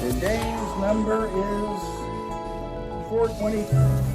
Today's number is 422.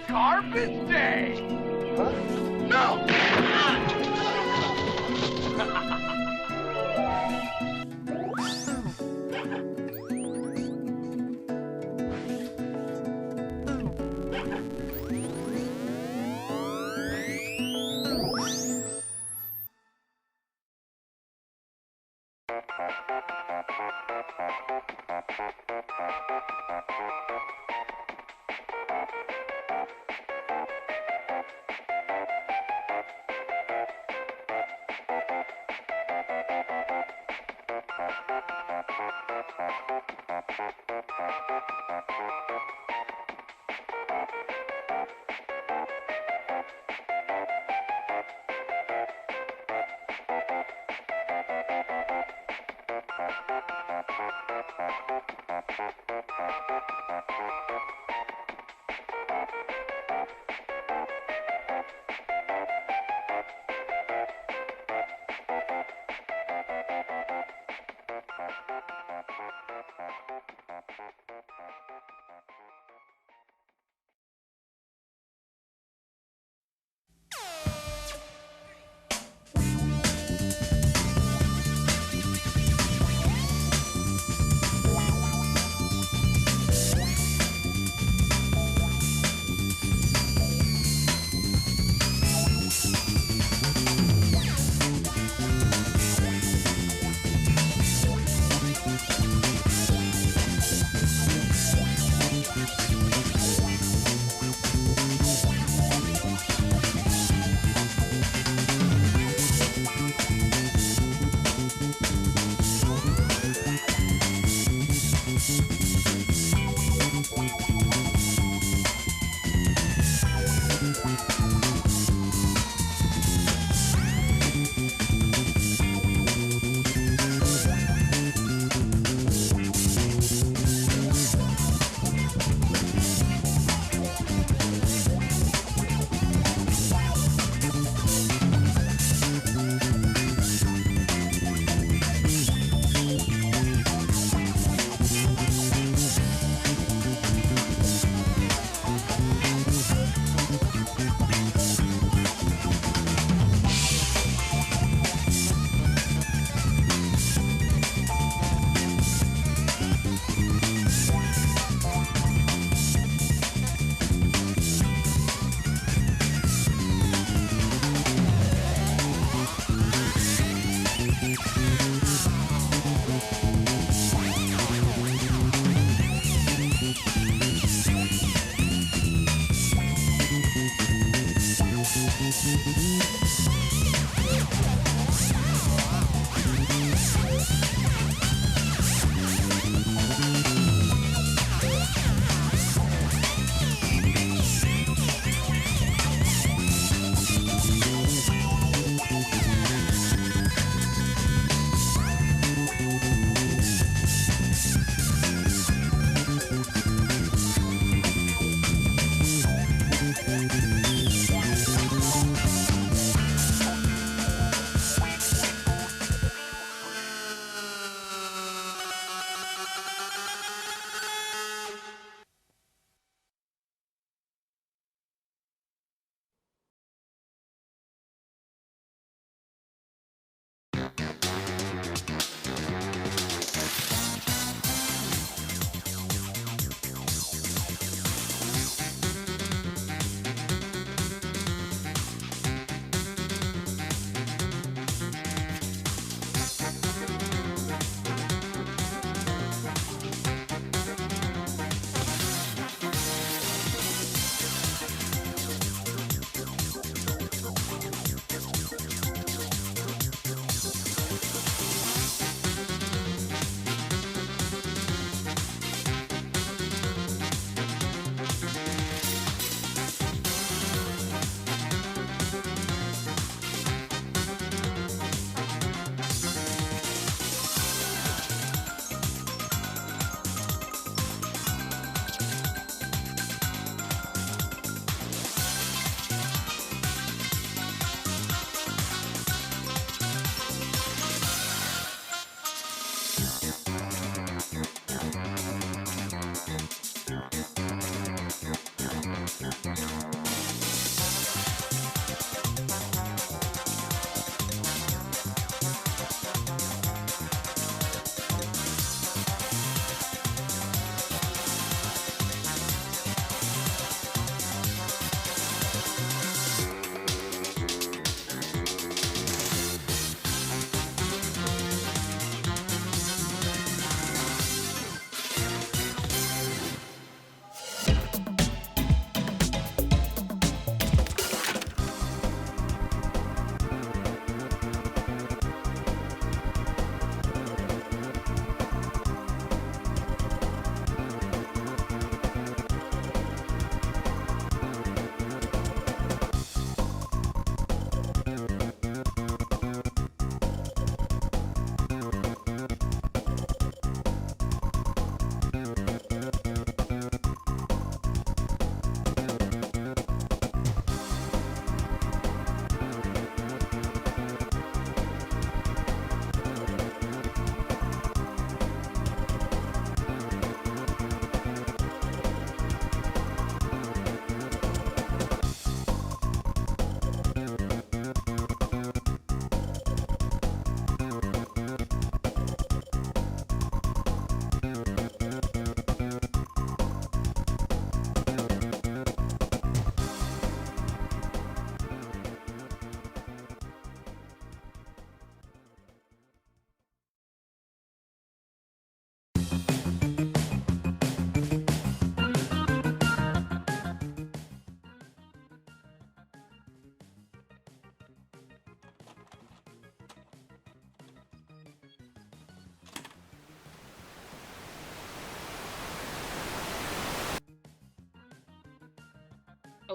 Garbage day! Huh? No!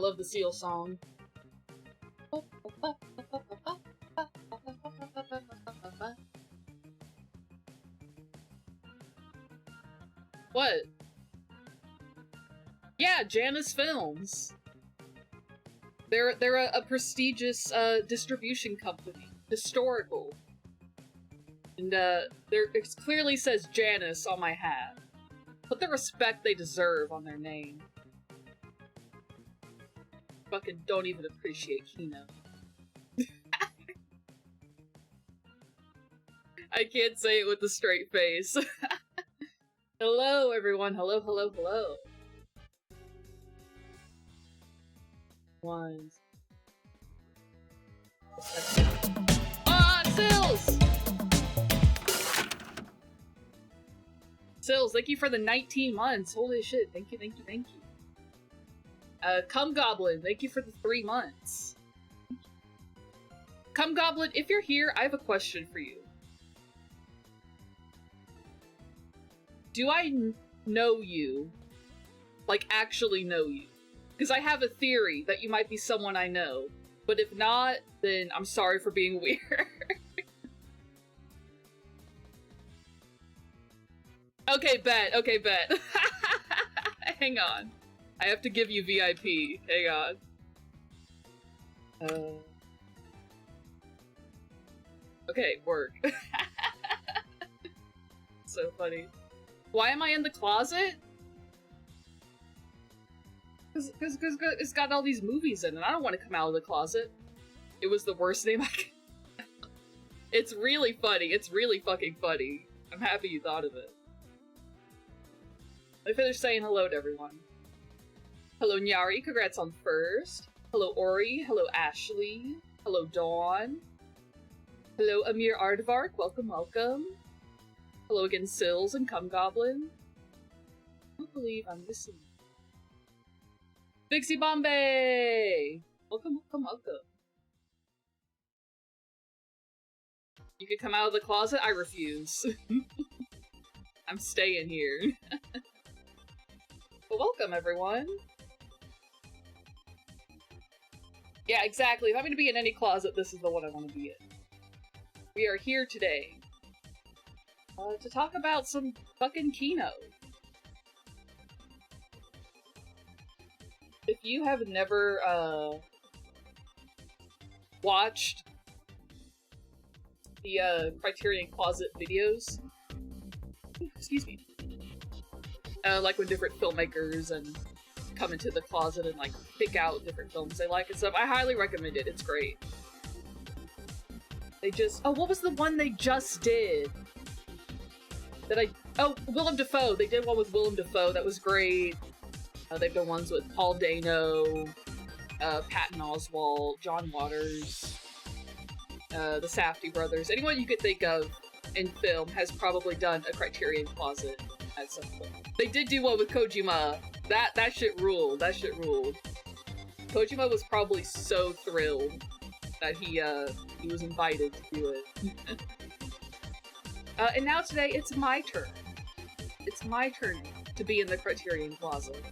love the seal song. What? Yeah, Janus Films. They're a prestigious distribution company, historical, and it clearly says Janus on my hat. Put the respect they deserve on their name. Fucking don't even appreciate Kino. I can't say it with a straight face. Hello, everyone. Hello, hello, hello. One. Ah, Sills! Sills, thank you for the 19 months. Holy shit. Thank you, thank you, thank you. Cum Goblin, thank you for the 3 months. Cum Goblin, if you're here, I have a question for you. Do I know you? Like, actually know you? Because I have a theory that you might be someone I know. But if not, then I'm sorry for being weird. Okay, bet. Okay, bet. Hang on. I have to give you VIP. Hang on. Okay, work. So funny. Why am I in the closet? Because it's got all these movies in it. I don't want to come out of the closet. It was the worst name I could... It's really funny. It's really fucking funny. I'm happy you thought of it. I finished saying hello to everyone. Hello Nyari, congrats on first. Hello Ori, hello Ashley. Hello Dawn. Hello Amir Aardvark, welcome, welcome. Hello again Sills and Cum Goblin. I don't believe I'm listening. Bixie Bombay! Welcome, welcome, welcome. You can come out of the closet? I refuse. I'm staying here. But welcome, everyone. Yeah, exactly. If I'm going to be in any closet, this is the one I want to be in. We are here today to talk about some fucking Kino. If you have never watched the Criterion Closet videos, excuse me, like when different filmmakers and come into the closet and like pick out different films they like and stuff, I highly recommend it. It's great. They just... Oh, what was the one they just did? Oh, Willem Dafoe. They did one with Willem Dafoe. That was great. They've done ones with Paul Dano, Patton Oswalt, John Waters, the Safdie brothers. Anyone you could think of in film has probably done a Criterion Closet at some point. They did do one with Kojima. That shit ruled. That shit ruled. Kojima was probably so thrilled that he was invited to do it. And now today, it's my turn. It's my turn to be in the Criterion Closet.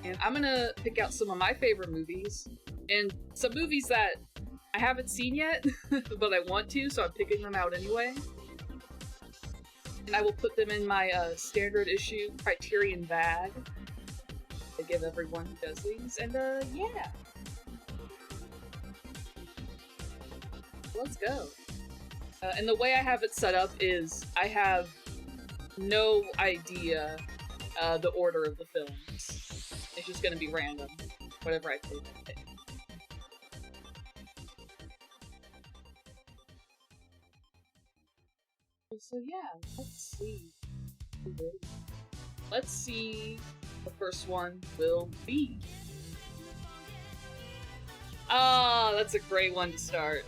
And I'm gonna pick out some of my favorite movies, and some movies that I haven't seen yet, but I want to, so I'm picking them out anyway. And I will put them in my standard issue Criterion bag to give everyone who does these, and yeah. Let's go. And the way I have it set up is I have no idea the order of the films. It's just gonna be random, whatever I pick. So yeah, let's see. Let's see what the first one will be. Ah, that's a great one to start.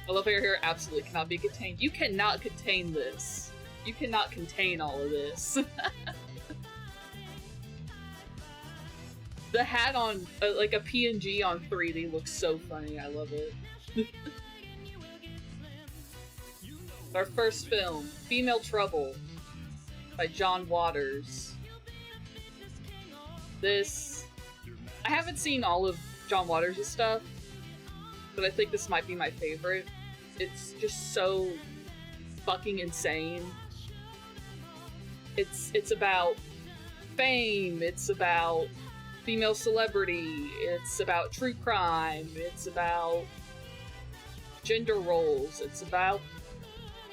I love how your hair absolutely cannot be contained. You cannot contain this. You cannot contain all of this. The hat on, like a PNG on 3D looks so funny. I love it. Our first film, Female Trouble, by John Waters. This I haven't seen all of John Waters' stuff, but I think this might be my favorite. It's just so fucking insane. It's about fame, it's about female celebrity, it's about true crime, it's about gender roles, it's about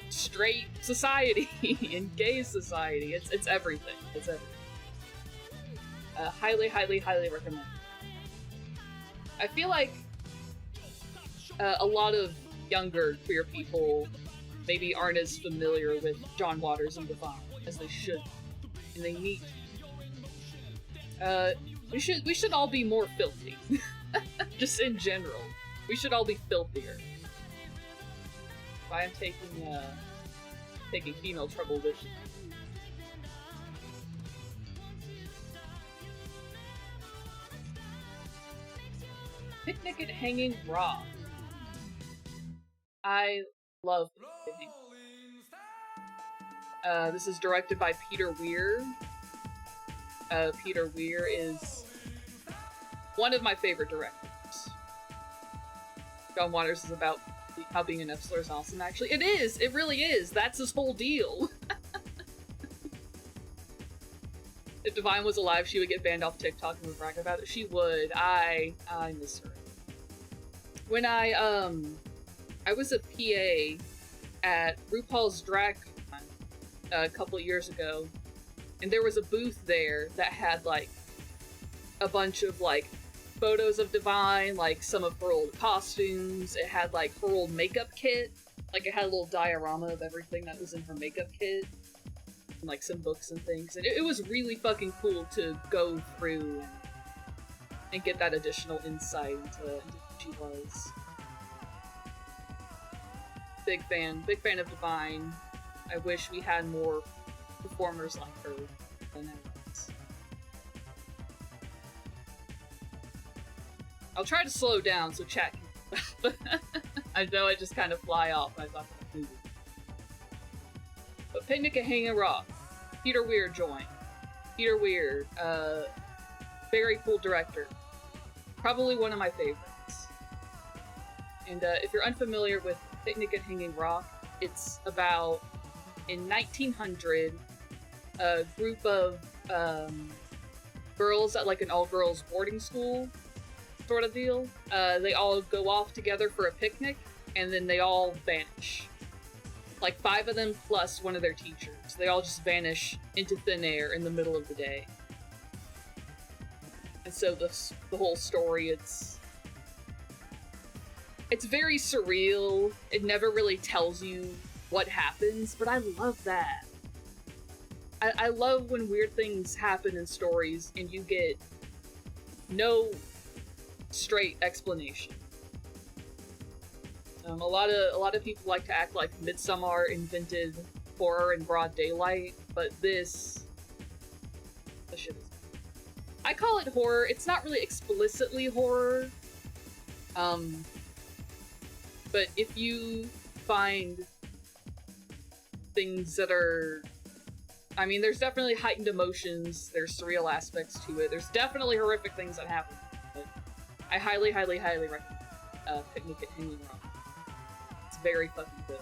straight society and gay society. It's everything. It's everything. Highly, highly, highly recommend. I feel like a lot of younger queer people maybe aren't as familiar with John Waters and Divine as they should, and they need to. We should all be more filthy. Just in general. We should all be filthier. I am taking female trouble vision. Picnic at Hanging Rock. I love Picnic. This is directed by Peter Weir. Peter Weir is one of my favorite directors. John Waters is about how being an F-slur is awesome, actually. It is! It really is! That's his whole deal! If Divine was alive, she would get banned off TikTok and would brag about it. She would. I miss her. When I was a PA at RuPaul's Drag Con a couple years ago, and there was a booth there that had, like, a bunch of, like, photos of Divine, like, some of her old costumes. It had, like, her old makeup kit. Like, it had a little diorama of everything that was in her makeup kit. And, like, some books and things. And it was really fucking cool to go through and get that additional insight into who she was. Big fan of Divine. I wish we had more performers like her than ours. I'll try to slow down so chat can I know I just kind of fly off when I talk about movies. But Picnic at Hanging Rock. Peter Weir joined. Peter Weir, very cool director. Probably one of my favorites. And if you're unfamiliar with Picnic at Hanging Rock, it's about, in 1900, a group of girls at like an all-girls boarding school sort of deal. They all go off together for a picnic, and then they all vanish. Like 5 of them plus one of their teachers. They all just vanish into thin air in the middle of the day. And so the whole story, it's very surreal. It never really tells you what happens, but I love that. I love when weird things happen in stories and you get no straight explanation. A lot of people like to act like Midsommar invented horror in broad daylight, but this shit is. I call it horror. It's not really explicitly horror. But if you find things that are, I mean, there's definitely heightened emotions. There's surreal aspects to it. There's definitely horrific things that happen. But I highly, highly, highly recommend Picnic at Hanging Rock. It's very fucking good.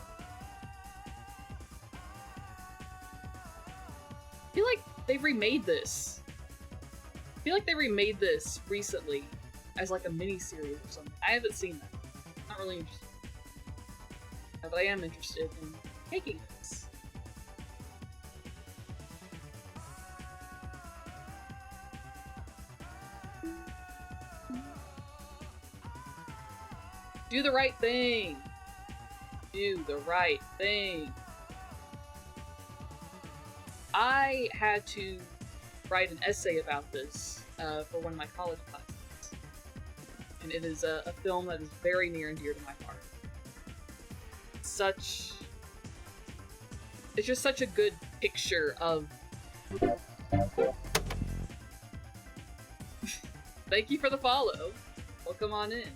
I feel like they remade this. I feel like they remade this recently as like a mini-series or something. I haven't seen that. Not really interested. But I am interested in taking this. Do the right thing! Do the right thing! I had to write an essay about this for one of my college classes. And it is a film that is very near and dear to my heart. It's just such a good picture of... Thank you for the follow. Welcome on in.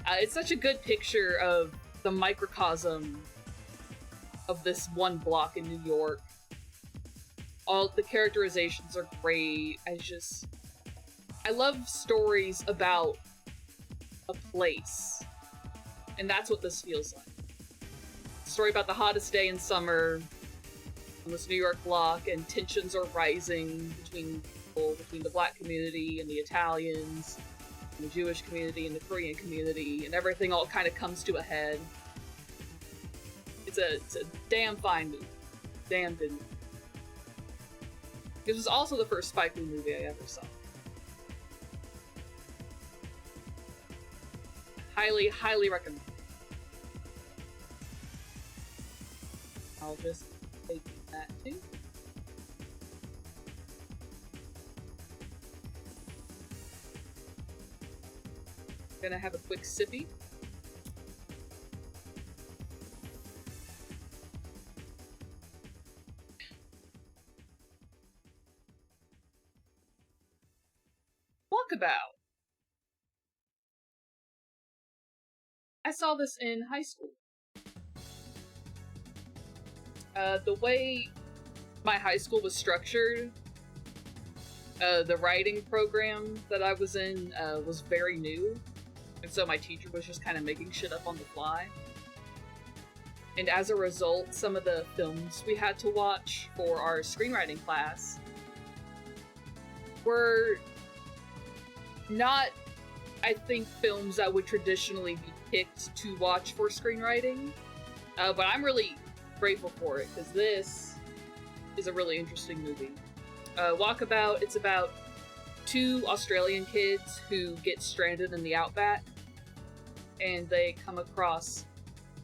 It's such a good picture of the microcosm of this one block in New York. All the characterizations are great. I love stories about a place, and that's what this feels like. A story about the hottest day in summer on this New York block, and tensions are rising between people, between the black community and the Italians, and the Jewish community and the Korean community, and everything all kind of comes to a head. It's a damn fine movie. Damn good movie. This was also the first Spike Lee movie I ever saw. Highly, highly recommend. I'll just take that too. Gonna have a quick sippy. Walkabout. I saw this in high school. The way my high school was structured, the writing program that I was in was very new, and so my teacher was just kind of making shit up on the fly. And as a result, some of the films we had to watch for our screenwriting class were not, I think, films that would traditionally be picked to watch for screenwriting, but I'm really grateful for it, because this is a really interesting movie. Walkabout, it's about two Australian kids who get stranded in the outback, and they come across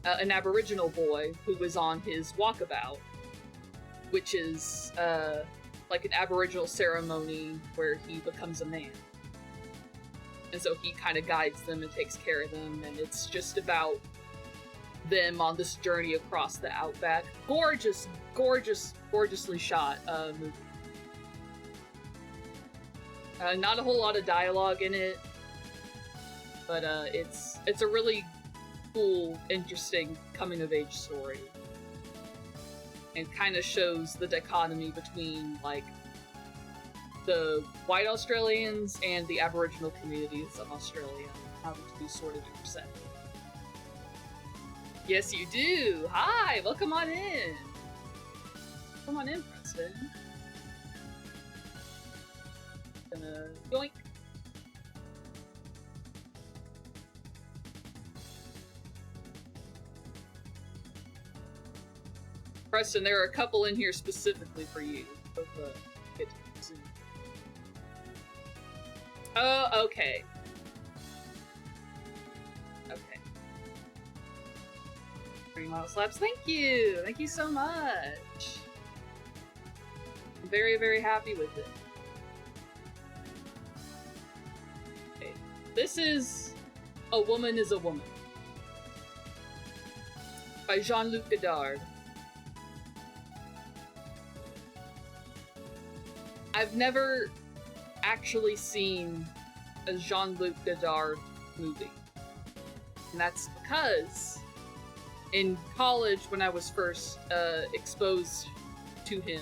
an Aboriginal boy who is on his walkabout, which is like an Aboriginal ceremony where he becomes a man. And so he kind of guides them and takes care of them, and it's just about them on this journey across the outback. Gorgeous, gorgeous, gorgeously shot movie. Not a whole lot of dialogue in it, but it's a really cool, interesting coming-of-age story. And kind of shows the dichotomy between, like, the white Australians and the Aboriginal communities of Australia, how the two sort of intersect. Yes, you do! Hi! Welcome on in! Come on in, Preston. Yoink! Preston, there are a couple in here specifically for you. Get to them soon. Oh, okay. Okay. 3 Mile Slaps, thank you! Thank you so much! I'm very, very happy with it. Okay. This is A Woman is a Woman by Jean-Luc Godard. I've never actually seen a Jean-Luc Godard movie. And that's because in college, when I was first exposed to him,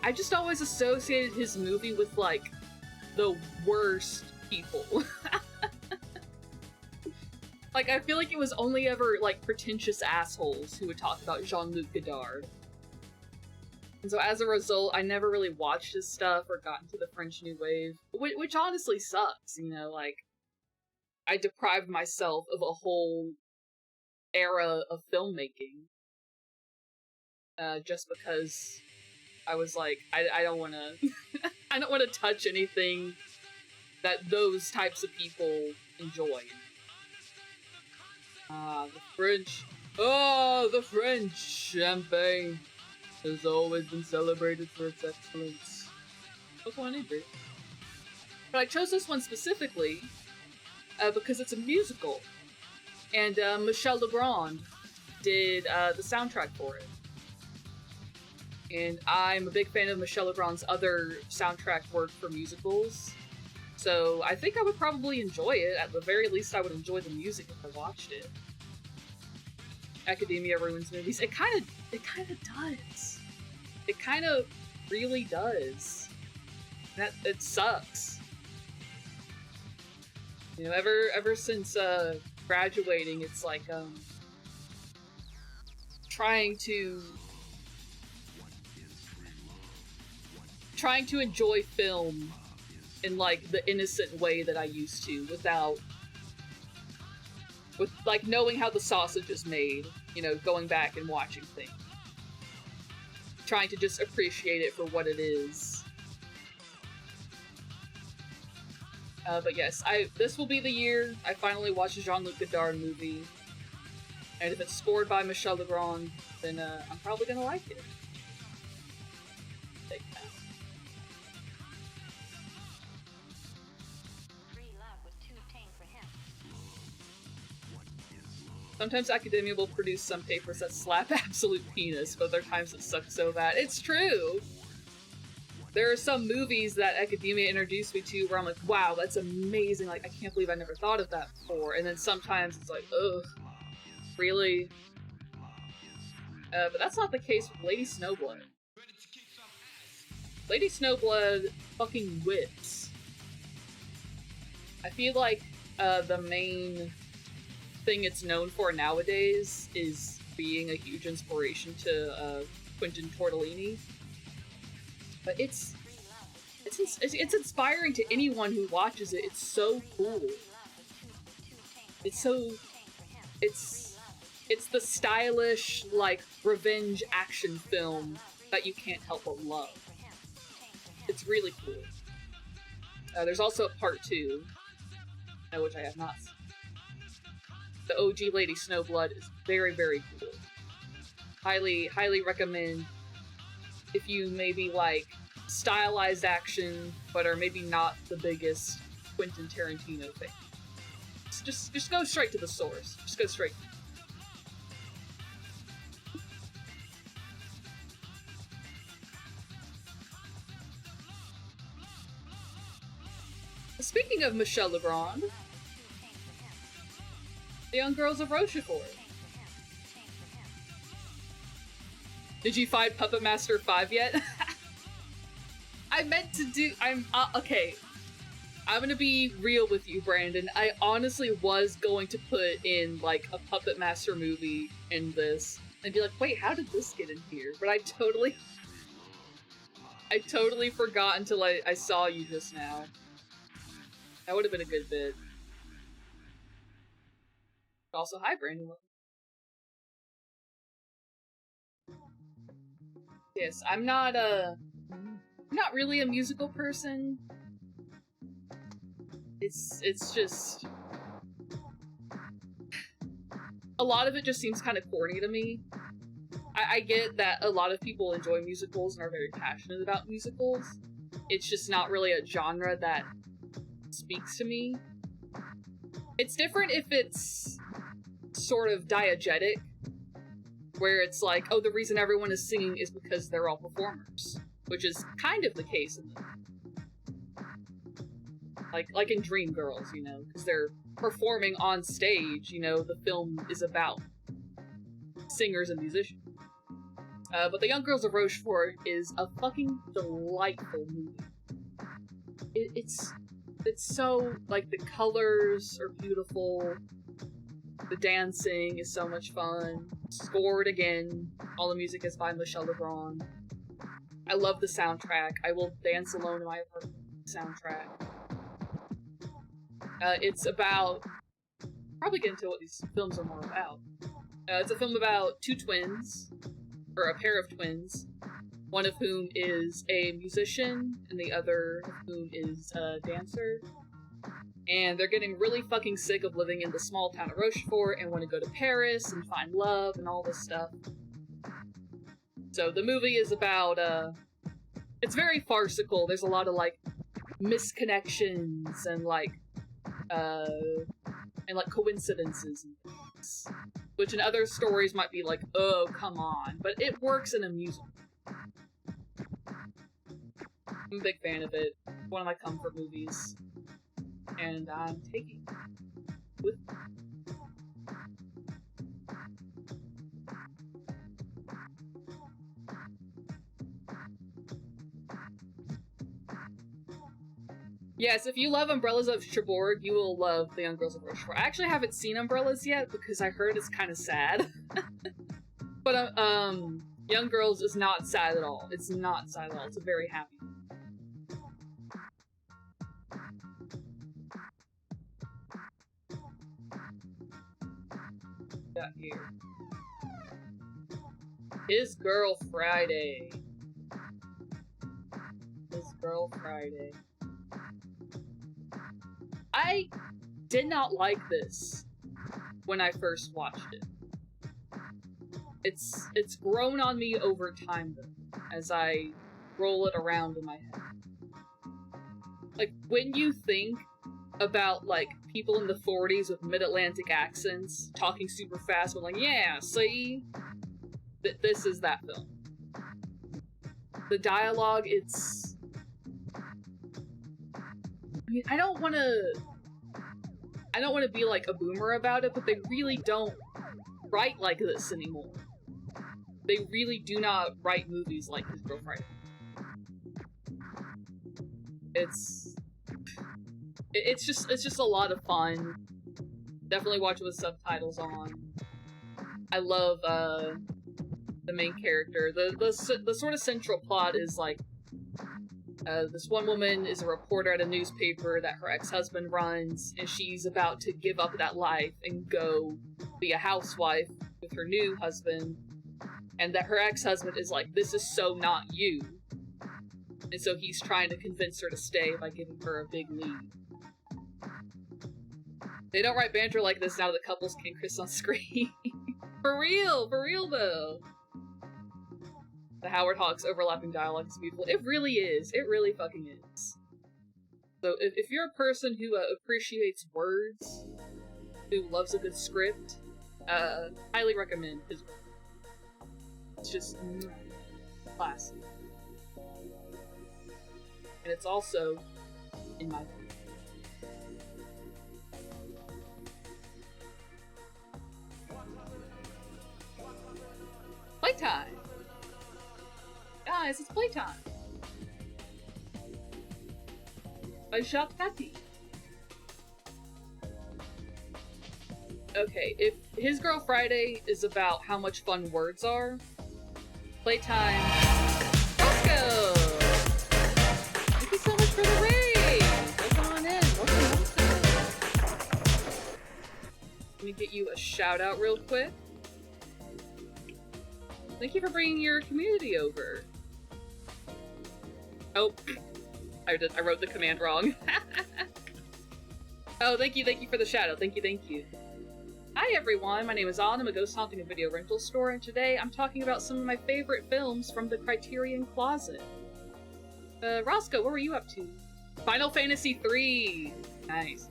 I just always associated his movie with, like, the worst people. Like, I feel like it was only ever, like, pretentious assholes who would talk about Jean-Luc Godard. And so as a result, I never really watched his stuff or got into the French New Wave, which honestly sucks, you know, like, I deprived myself of a whole era of filmmaking, just because I was like, I don't want to, I don't want to touch anything that those types of people enjoy. The French, oh, the French champagne has always been celebrated for its excellence. Look on it, but I chose this one specifically because it's a musical, and Michel Legrand did the soundtrack for it. And I'm a big fan of Michel Legrand's other soundtrack work for musicals, so I think I would probably enjoy it. At the very least, I would enjoy the music if I watched it. Academia ruins movies. It kind of does. It kind of really does. That it sucks. You know, ever since graduating, it's like trying to enjoy film in like the innocent way that I used to, with like knowing how the sausage is made, you know, going back and watching things. Trying to just appreciate it for what it is. But yes, this will be the year I finally watch a Jean-Luc Godard movie. And if it's scored by Michel Legrand, then I'm probably gonna like it. Take that. Sometimes academia will produce some papers that slap absolute penis, but other times it sucks so bad. It's true! There are some movies that academia introduced me to where I'm like, wow, that's amazing, like, I can't believe I never thought of that before. And then sometimes it's like, ugh, really? But that's not the case with Lady Snowblood. Lady Snowblood fucking whips. I feel like the main thing it's known for nowadays is being a huge inspiration to Quentin Tortellini. But it's inspiring to anyone who watches it. It's so cool. It's the stylish, like, revenge action film that you can't help but love. It's really cool. There's also a part 2, which I have not seen. The OG Lady Snowblood is very, very cool. Highly, highly recommend if you maybe like stylized action, but are maybe not the biggest Quentin Tarantino fan. Just go straight to the source. Just go straight. Speaking of Michel Legrand, The Young Girls of Rochefort. Did you find Puppet Master 5 yet? I meant to do- okay. I'm gonna be real with you, Brandon. I honestly was going to put in, like, a Puppet Master movie in this, and be like, wait, how did this get in here? But I totally forgot until I saw you just now. That would have been a good bit. Also, hi, Brandon. Yes, I'm not really a musical person. It's just... a lot of it just seems kind of corny to me. I get that a lot of people enjoy musicals and are very passionate about musicals. It's just not really a genre that speaks to me. It's different if it's sort of diegetic, where it's like, oh, the reason everyone is singing is because they're all performers, which is kind of the case in the, like in Dreamgirls, you know, because they're performing on stage. You know, the film is about singers and musicians. But The Young Girls of Rochefort is a fucking delightful movie. It's so, like, the colors are beautiful, the dancing is so much fun, scored again, all the music is by Michel Legrand. I love the soundtrack. I will dance alone in my apartment soundtrack. It's about... probably get into what these films are more about. It's a film about two twins, or a pair of twins, one of whom is a musician, and the other of whom is a dancer. And they're getting really fucking sick of living in the small town of Rochefort and want to go to Paris and find love and all this stuff. So the movie is about, it's very farcical. There's a lot of, like, misconnections and, like, coincidences and things. Which in other stories might be like, oh, come on. But it works in a musical. I'm a big fan of it. One of my comfort movies. And I'm taking it with me. Yes, if you love Umbrellas of Cherbourg, you will love The Young Girls of Rochefort. I actually haven't seen Umbrellas yet because I heard it's kind of sad. But Young Girls is not sad at all. It's not sad at all. It's a very happy. Got here. His Girl Friday. His Girl Friday. I did not like this when I first watched it. It's grown on me over time though, as I roll it around in my head. Like, when you think about, like, people in the 40s with mid-Atlantic accents, talking super fast, but like, yeah, see? This is that film. The dialogue, it's... I mean, I don't want to be, like, a boomer about it, but they really don't write like this anymore. They really do not write movies like His Girl Friday. It's just a lot of fun. Definitely watch it with subtitles on. I love the main character. The sort of central plot is like this one woman is a reporter at a newspaper that her ex-husband runs, and she's about to give up that life and go be a housewife with her new husband, and that her ex-husband is like, this is so not you. And so he's trying to convince her to stay by giving her a big lead. They don't write banter like this now that couples can kiss on screen. For real though. The Howard Hawks overlapping dialogue is beautiful. It really is. It really fucking is. So if you're a person who appreciates words, who loves a good script, highly recommend his work. It's just classic. And it's also in my opinion. Playtime! Guys, it's playtime! By Jacques Tati. Okay, if His Girl Friday is about how much fun words are, Playtime... Let's go! Thank you so much for the raid! Welcome on in. Welcome. Let me get you a shout out real quick. Thank you for bringing your community over. Oh, I wrote the command wrong. Oh, thank you for the shout out. Thank you. Hi everyone, my name is Ann. I'm a ghost haunting a video rental store, and today I'm talking about some of my favorite films from the Criterion closet. Roscoe, what were you up to? Final Fantasy III! Nice.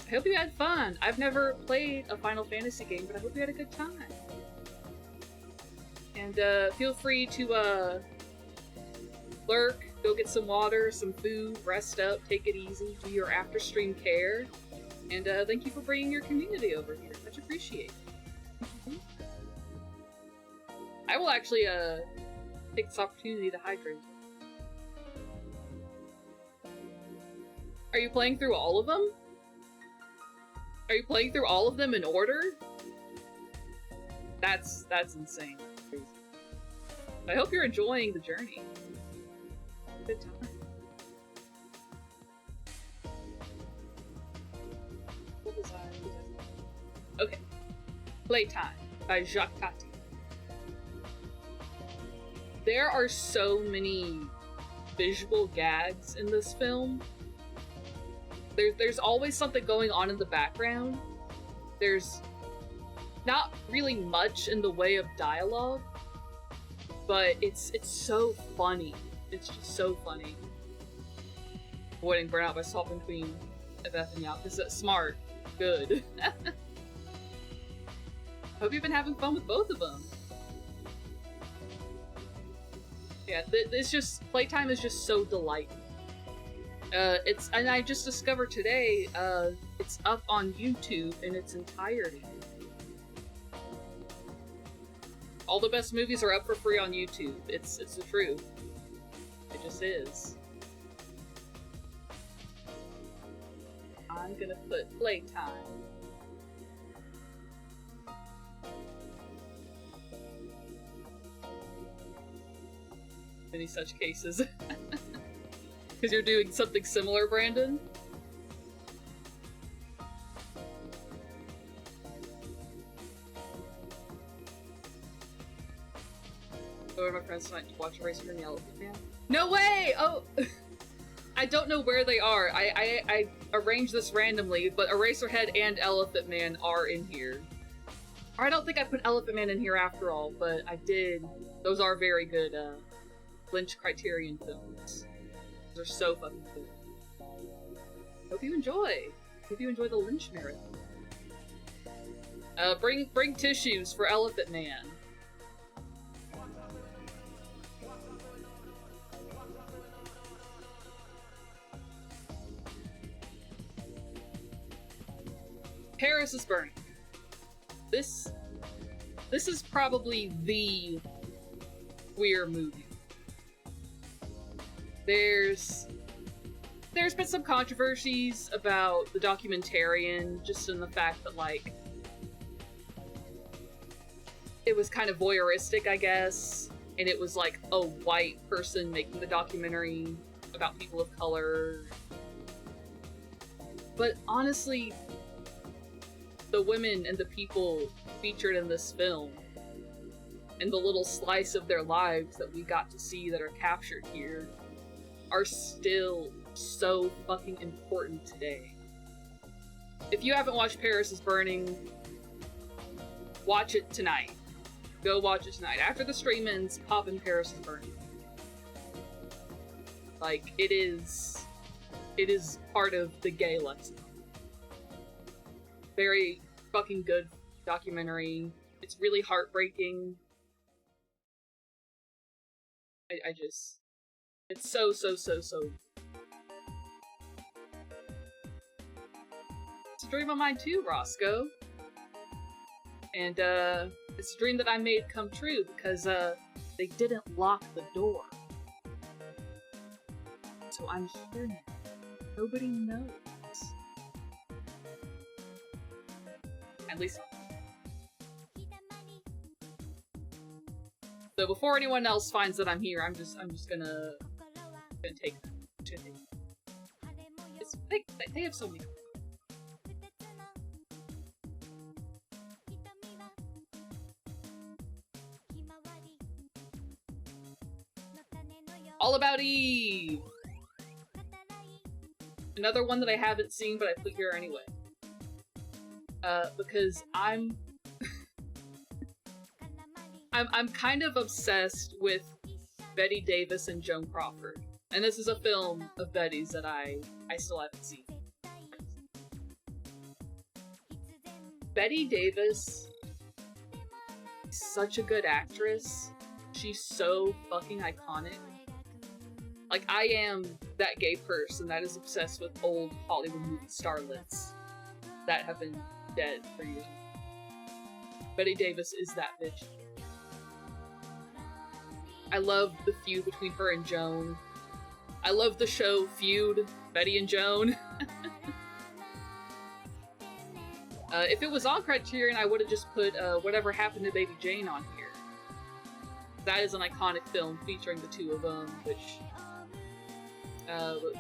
I hope you had fun. I've never played a Final Fantasy game, but I hope you had a good time. And feel free to lurk, go get some water, some food, rest up, take it easy, do your after-stream care. And thank you for bringing your community over here. Much appreciated. I will actually take this opportunity to hydrate. Are you playing through all of them? Are you playing through all of them in order? That's insane. I hope you're enjoying the journey. Good time. What was I? Okay. Playtime by Jacques Tati. There are so many visual gags in this film. There's always something going on in the background. There's not really much in the way of dialogue, but it's so funny. It's just so funny. Avoiding burnout by swapping between FF and Yap. This is smart. Good. Hope you've been having fun with both of them. Yeah, playtime is just so delightful. And I just discovered today, it's up on YouTube in its entirety. All the best movies are up for free on YouTube. It's the truth. It just is. I'm gonna put playtime. Any such cases. Because you're doing something similar, Brandon? Go to my friends tonight to watch Eraser and the Elephant Man. No way! Oh! I don't know where they are. I arranged this randomly, but Eraserhead and Elephant Man are in here. Or I don't think I put Elephant Man in here after all, but I did. Those are very good, Lynch Criterion films. They're so fucking good. Hope you enjoy. Hope you enjoy the Lynch marathon. Bring tissues for Elephant Man. Paris is Burning. This is probably the queer movie. There's been some controversies about the documentarian, just in the fact that, like, it was kind of voyeuristic, I guess, and it was like a white person making the documentary about people of color. But honestly, the women and the people featured in this film, and the little slice of their lives that we got to see that are captured here, are still so fucking important today. If you haven't watched Paris is Burning, watch it tonight. Go watch it tonight. After the stream ends, pop in Paris is Burning. Like, it is part of the gay lexicon. Very fucking good documentary. It's really heartbreaking. I just... It's so... It's a dream of mine too, Roscoe. And, it's a dream that I made come true because, they didn't lock the door. So I'm here now. Nobody knows. At least... So before anyone else finds that I'm here, I'm just gonna take that. They have so many. All About Eve! Another one that I haven't seen, but I put here anyway. Because I'm kind of obsessed with Bette Davis and Joan Crawford. And this is a film of Betty's that I still haven't seen. Bette Davis is such a good actress. She's so fucking iconic. Like, I am that gay person that is obsessed with old Hollywood movie starlets that have been dead for years. Bette Davis is that bitch. I love the feud between her and Joan. I love the show Feud, Betty and Joan. If it was on Criterion, I would have just put Whatever Happened to Baby Jane on here. That is an iconic film featuring the two of them, which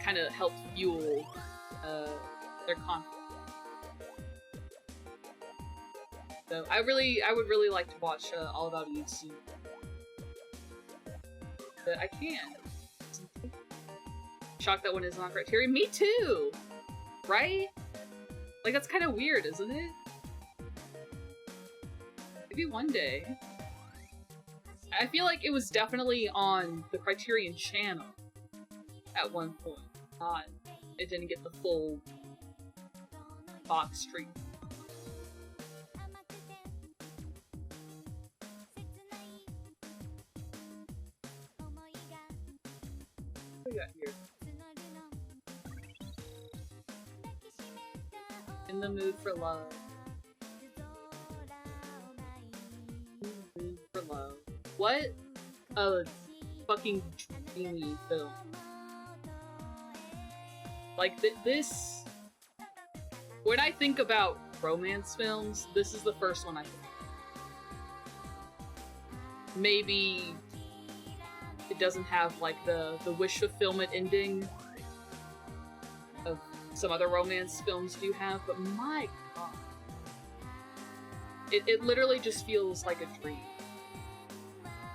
kind of helped fuel their conflict. So I would really like to watch All About Eve soon. But I can't. Shocked that one isn't on Criterion. Me too! Right? Like, that's kind of weird, isn't it? Maybe one day. I feel like it was definitely on the Criterion channel at one point. It didn't get the full box treatment. What do we got here? In the Mood for Love. In the Mood for Love. What a fucking dreamy film. Like, this When I think about romance films, this is the first one I think of. Maybe it doesn't have like the wish fulfillment ending of some other romance films do have, but my god. It literally just feels like a dream.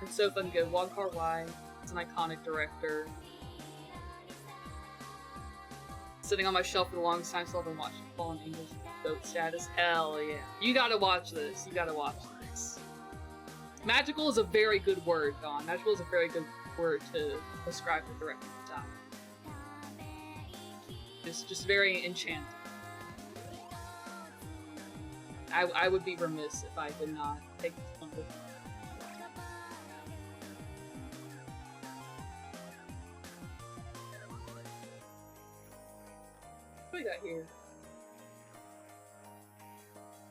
It's so fun good. Wong Kar-wai is an iconic director. Sitting on my shelf for the longest time, still haven't watched Fallen Angels Goat Status. Hell yeah. You gotta watch this. You gotta watch this. Magical is a very good word, Dawn. Magical is a very good word to describe the director's style. Just very enchanting. I would be remiss if I did not take this one with me. What do we got here?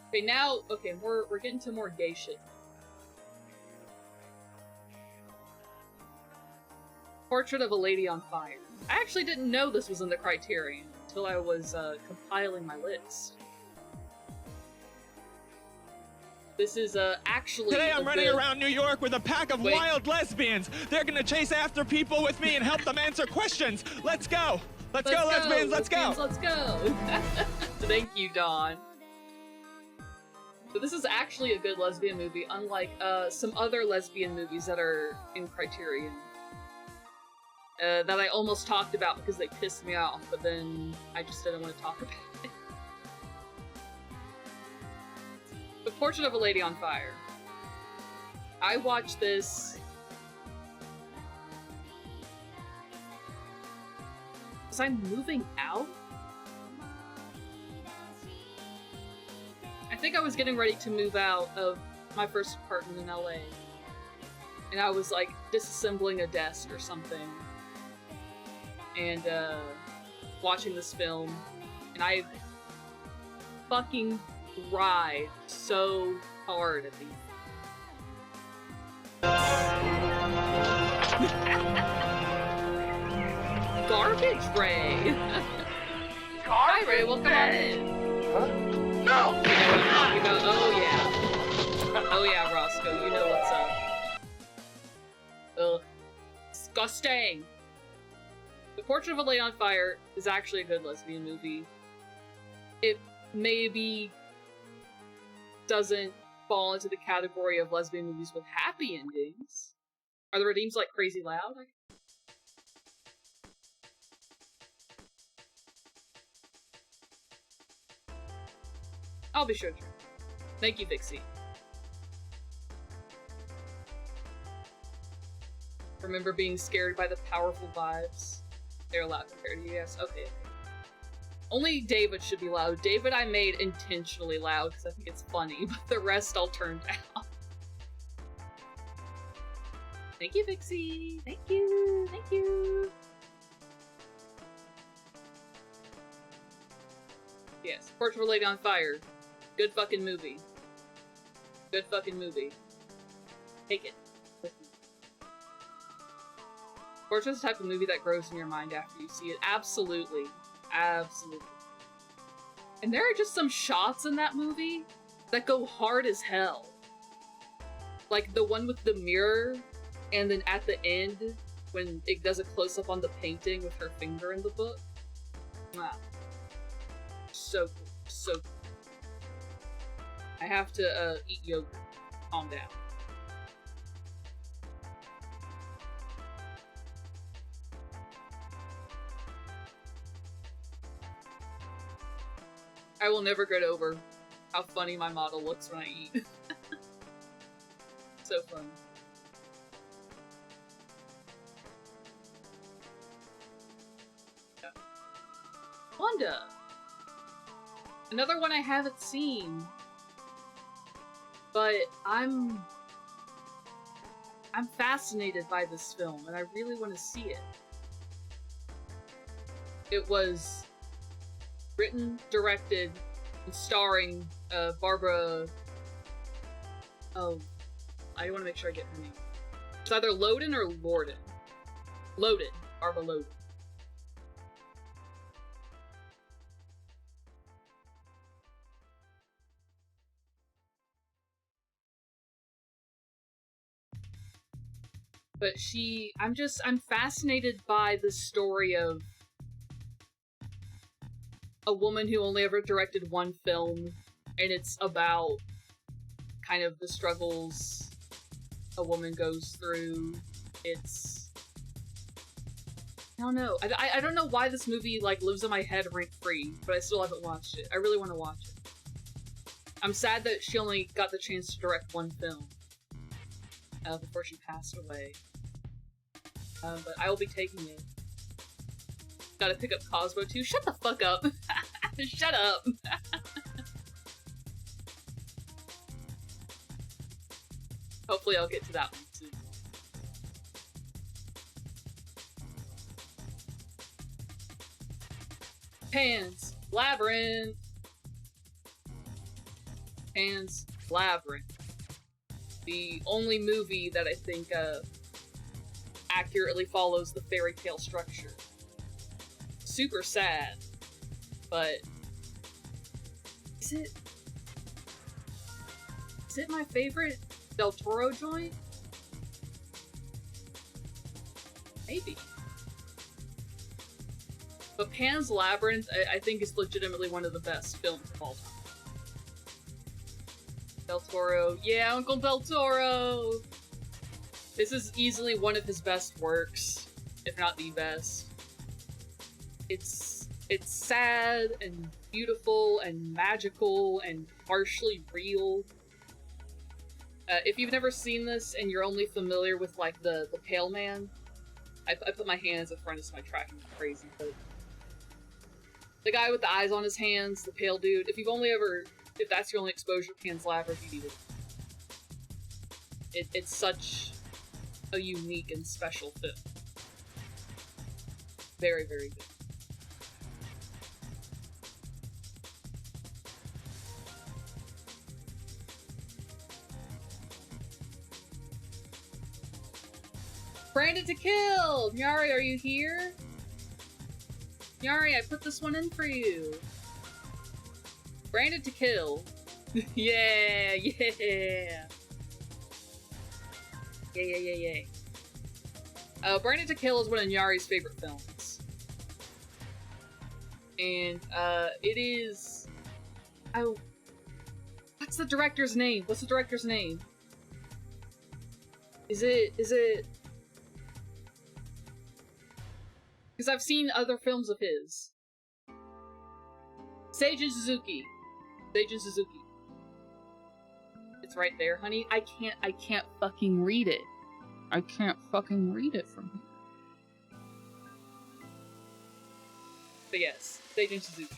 Okay, now, okay, we're getting to more gay shit. Portrait of a Lady on Fire. I actually didn't know this was in the Criterion until I was compiling my list. This is actually Today I'm running around New York with a pack of wild lesbians. They're gonna chase after people with me and help them answer questions. Let's go. Let's go, lesbians. Let's go. Let's go. Thank you, Dawn. So this is actually a good lesbian movie, unlike some other lesbian movies that are in Criterion. That I almost talked about because they pissed me off, but then I just didn't want to talk about it. The Portrait of a Lady on Fire. I watched this... Was I moving out? I think I was getting ready to move out of my first apartment in LA. And I was like disassembling a desk or something. And watching this film. And I fucking cried so hard at the Garbage Ray! Hi Ray, welcome on in. Huh? No! You know, oh yeah. Oh yeah, Roscoe, you know what's up. Ugh. Disgusting! The Portrait of a Lady on Fire is actually a good lesbian movie. It maybe doesn't fall into the category of lesbian movies with happy endings. Are the redeems like Crazy Loud? I'll be sure to. Thank you, Vixie. Remember being scared by the powerful vibes? They're loud compared to you, yes? Okay. Only David should be loud. David I made intentionally loud because I think it's funny, but the rest I'll turn down. Thank you, Vixie! Thank you! Thank you! Yes, Portrait of a Lady on Fire. Good fucking movie. Good fucking movie. Take it. Portrait is the type of movie that grows in your mind after you see it. Absolutely. Absolutely. And there are just some shots in that movie that go hard as hell. Like the one with the mirror, and then at the end, when it does a close-up on the painting with her finger in the book. Wow. So cool. So cool. I have to eat yogurt. Calm down. I will never get over how funny my model looks when I eat. So fun. Yeah. Wanda! Another one I haven't seen. But I'm fascinated by this film, and I really want to see it. It was written, directed, and starring Barbara... Oh, I want to make sure I get her name. It's either Loden or Lorden. Loden. Barbara Loden. But I'm fascinated by the story of a woman who only ever directed one film, and it's about kind of the struggles a woman goes through. I don't know. I don't know why this movie like lives in my head rent-free, but I still haven't watched it. I really want to watch it. I'm sad that she only got the chance to direct one film before she passed away. But I will be taking it. Gotta pick up Cosmo too. Shut the fuck up! Shut up! Hopefully I'll get to that one soon. Pan's Labyrinth! Pan's Labyrinth. The only movie that I think accurately follows the fairy tale structure. Super sad, but is it my favorite Del Toro joint? Maybe. But Pan's Labyrinth, I think, is legitimately one of the best films of all time. Del Toro, yeah, Uncle Del Toro! This is easily one of his best works, if not the best. It's sad and beautiful and magical and partially real. If you've never seen this and you're only familiar with like the Pale Man, I put my hands in front of my tracking crazy, but the guy with the eyes on his hands, the pale dude. If that's your only exposure to Pan's Labyrinth, you need it. It's such a unique and special film. Very, very good. Branded to kill! Nyari, are you here? Nyari, I put this one in for you. Branded to kill. Yeah, yeah. Yeah. Branded to Kill is one of Nyari's favorite films. And, it is... Oh... What's the director's name? Is it... Because I've seen other films of his. Seijun Suzuki. It's right there, honey. I can't fucking read it. I can't fucking read it from here. But yes, Seijun Suzuki.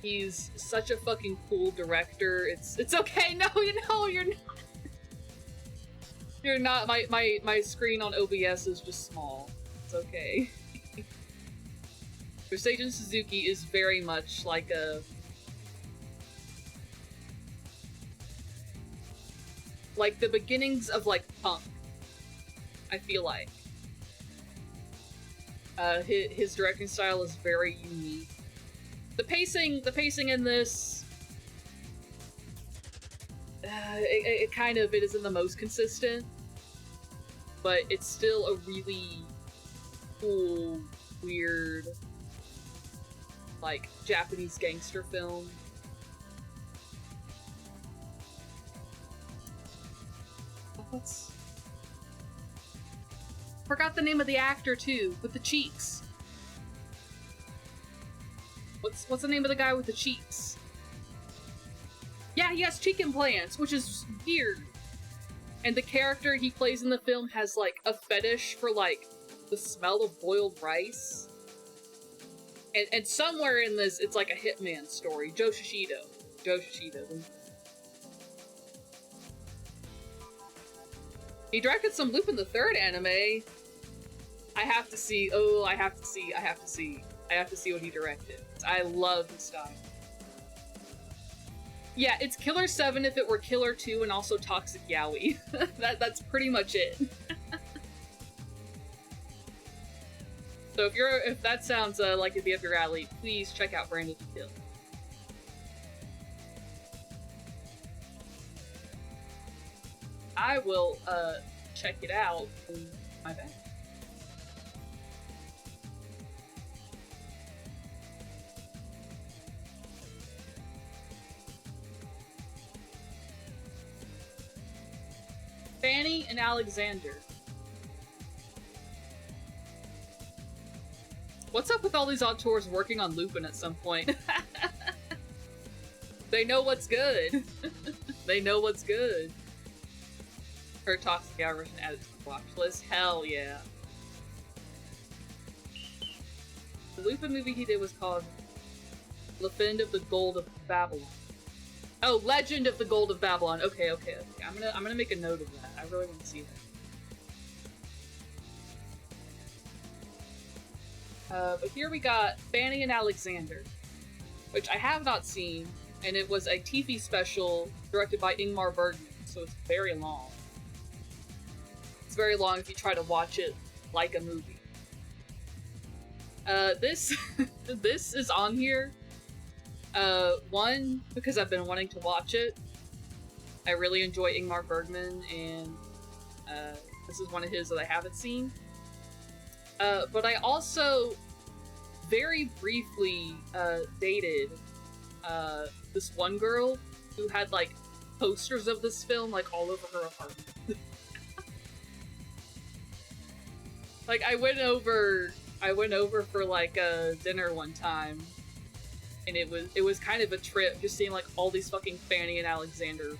He's such a fucking cool director. It's okay. No, you're not. You're not. My screen on OBS is just small. It's okay. But Seijun Suzuki is very much like the beginnings of like punk. I feel like his directing style is very unique. The pacing in this, it isn't the most consistent, but it's still a really cool, weird, like, Japanese gangster film. Forgot the name of the actor too, with the cheeks. What's the name of the guy with the cheeks? Yeah, he has cheek implants, which is weird. And the character he plays in the film has like a fetish for like the smell of boiled rice. And somewhere in this, it's like a hitman story. Joe Shishido. He directed some Lupin the Third anime. I have to see what he directed. I love his style. Yeah, it's Killer 7 if it were Killer 2 and also Toxic Yaoi. That's pretty much it. So if that sounds like it'd be up your alley, please check out Branded to Kill. I will check it out, then my bad. Fanny and Alexander. What's up with all these auteurs working on Lupin at some point? They know what's good. They know what's good. Her Toxic Hours and added to the watch list. Hell yeah. The Lupin movie he did was called Legend of the Gold of Babylon. Oh, Legend of the Gold of Babylon. Okay. I'm gonna make a note of that. I really want to see that. But here we got Fanny and Alexander, which I have not seen, and it was a TV special directed by Ingmar Bergman, so it's very long. It's very long if you try to watch it like a movie. This is on here. One, because I've been wanting to watch it. I really enjoy Ingmar Bergman, and this is one of his that I haven't seen. But I also very briefly dated this one girl who had like posters of this film like all over her apartment. Like I went over for like a dinner one time, and it was kind of a trip just seeing like all these fucking Fanny and Alexander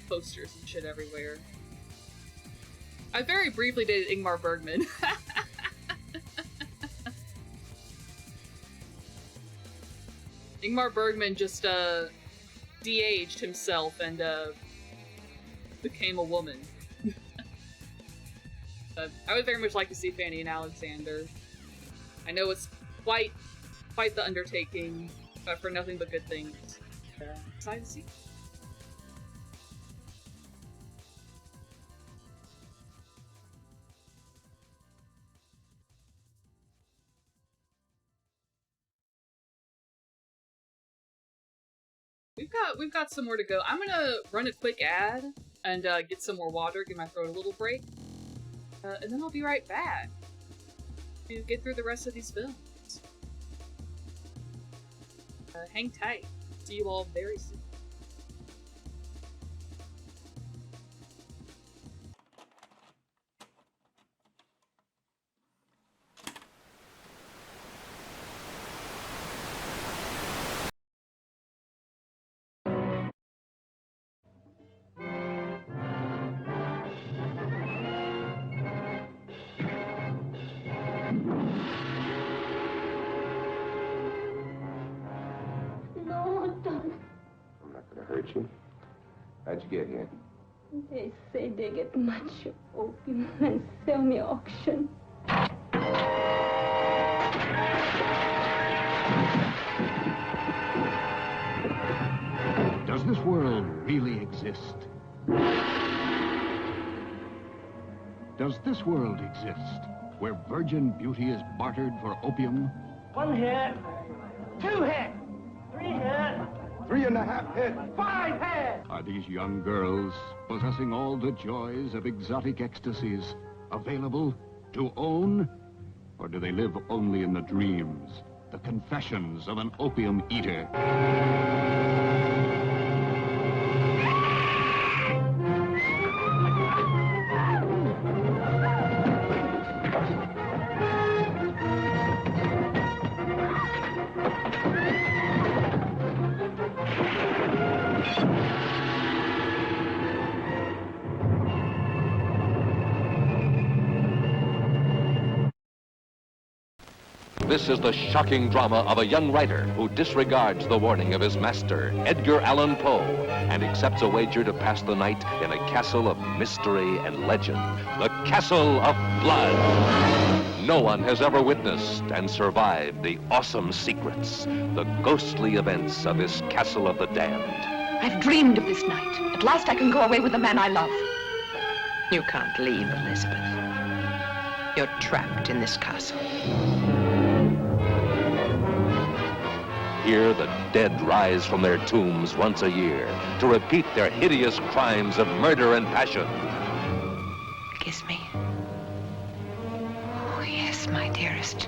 posters and shit everywhere. I very briefly dated Ingmar Bergman. Ingmar Bergman just de-aged himself and became a woman. I would very much like to see Fanny and Alexander. I know it's quite the undertaking, but for nothing but good things. Excited to see. We've got some more to go. I'm gonna run a quick ad and get some more water, give my throat a little break, and then I'll be right back to get through the rest of these films. Hang tight. See you all very soon. You? How'd you get here? They say they get much opium and sell me auction. Does this world really exist? Does this world exist where virgin beauty is bartered for opium? 1 hit, 2 hit, 3 hit. 3.5 hit. 5 hit. Are these young girls possessing all the joys of exotic ecstasies available to own? Or do they live only in the dreams, the confessions of an opium eater? This is the shocking drama of a young writer who disregards the warning of his master, Edgar Allan Poe, and accepts a wager to pass the night in a castle of mystery and legend, the Castle of Blood. No one has ever witnessed and survived the awesome secrets, the ghostly events of this Castle of the Damned. I've dreamed of this night. At last I can go away with the man I love. You can't leave, Elizabeth. You're trapped in this castle. Here, the dead rise from their tombs once a year to repeat their hideous crimes of murder and passion. kiss me? Oh, yes, my dearest.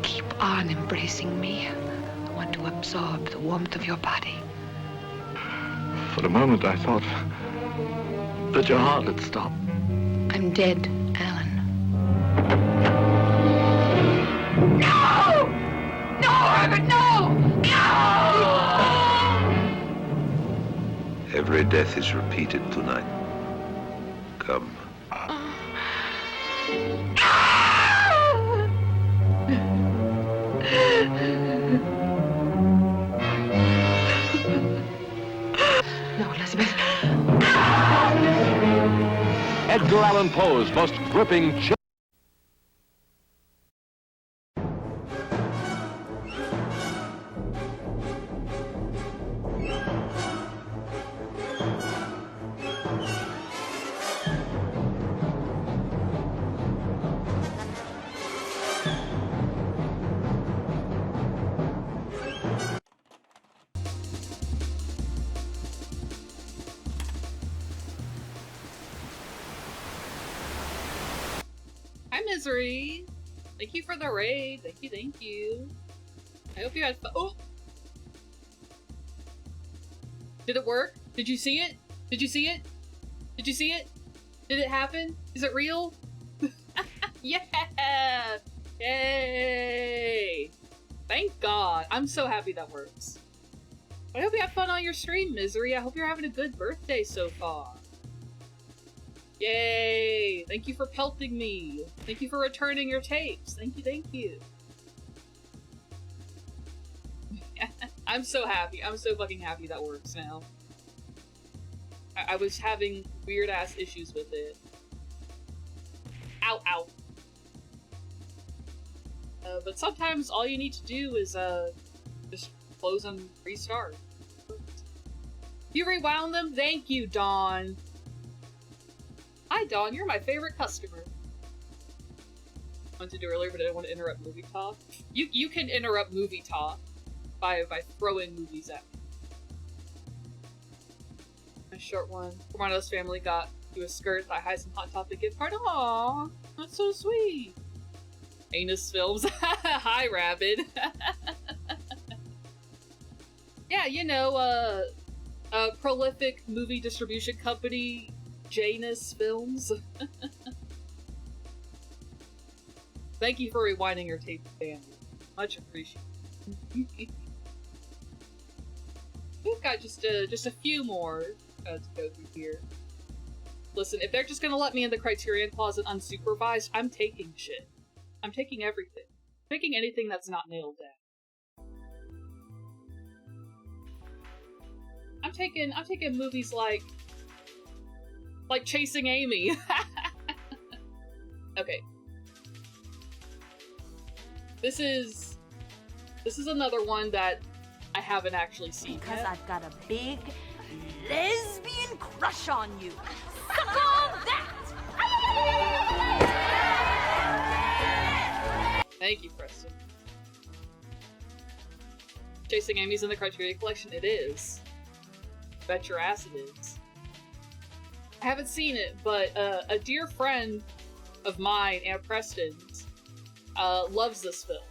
Keep on embracing me. I want to absorb the warmth of your body. For a moment, I thought that your heart had stopped. I'm dead, Alan. No! No, Herbert, no! No! Every death is repeated tonight. Come. No, Elizabeth. Edgar Allan Poe's most gripping. Hi, Misery. Thank you for the raid. Thank you, thank you. I hope you had fun. Oh! Did it work? Did you see it? Did you see it? Did you see it? Did it happen? Is it real? Yeah! Yay! Thank God. I'm so happy that works. I hope you have fun on your stream, Misery. I hope you're having a good birthday so far. Yay! Thank you for pelting me. Thank you for returning your tapes. Thank you, thank you. I'm so happy. I'm so fucking happy that works now. I was having weird-ass issues with it. Ow, ow. But sometimes all you need to do is, just close and restart. You rewound them? Thank you, Dawn. Hi, Dawn. You're my favorite customer. I wanted to do earlier, but I didn't want to interrupt movie talk. You can interrupt movie talk by throwing movies at me. A short one. Romano's family got you a skirt that has some Hot Topic gift card. Aww, that's so sweet. Anus Films. Hi, Rabid. Yeah, you know, a prolific movie distribution company, Janus Films. Thank you for rewinding your tape, family. Much appreciated. We've got just a few more to go through here. Listen, if they're just gonna let me in the Criterion closet unsupervised, I'm taking shit. I'm taking everything. I'm taking anything that's not nailed down. I'm taking movies like Chasing Amy. Okay. This is another one that I haven't actually seen because yet. I've got a big lesbian crush on you. Suck on that! Thank you, Preston. Chasing Amy's in the Criterion Collection? It is. Bet your ass it is. I haven't seen it, but a dear friend of mine, Aunt Preston's, loves this film.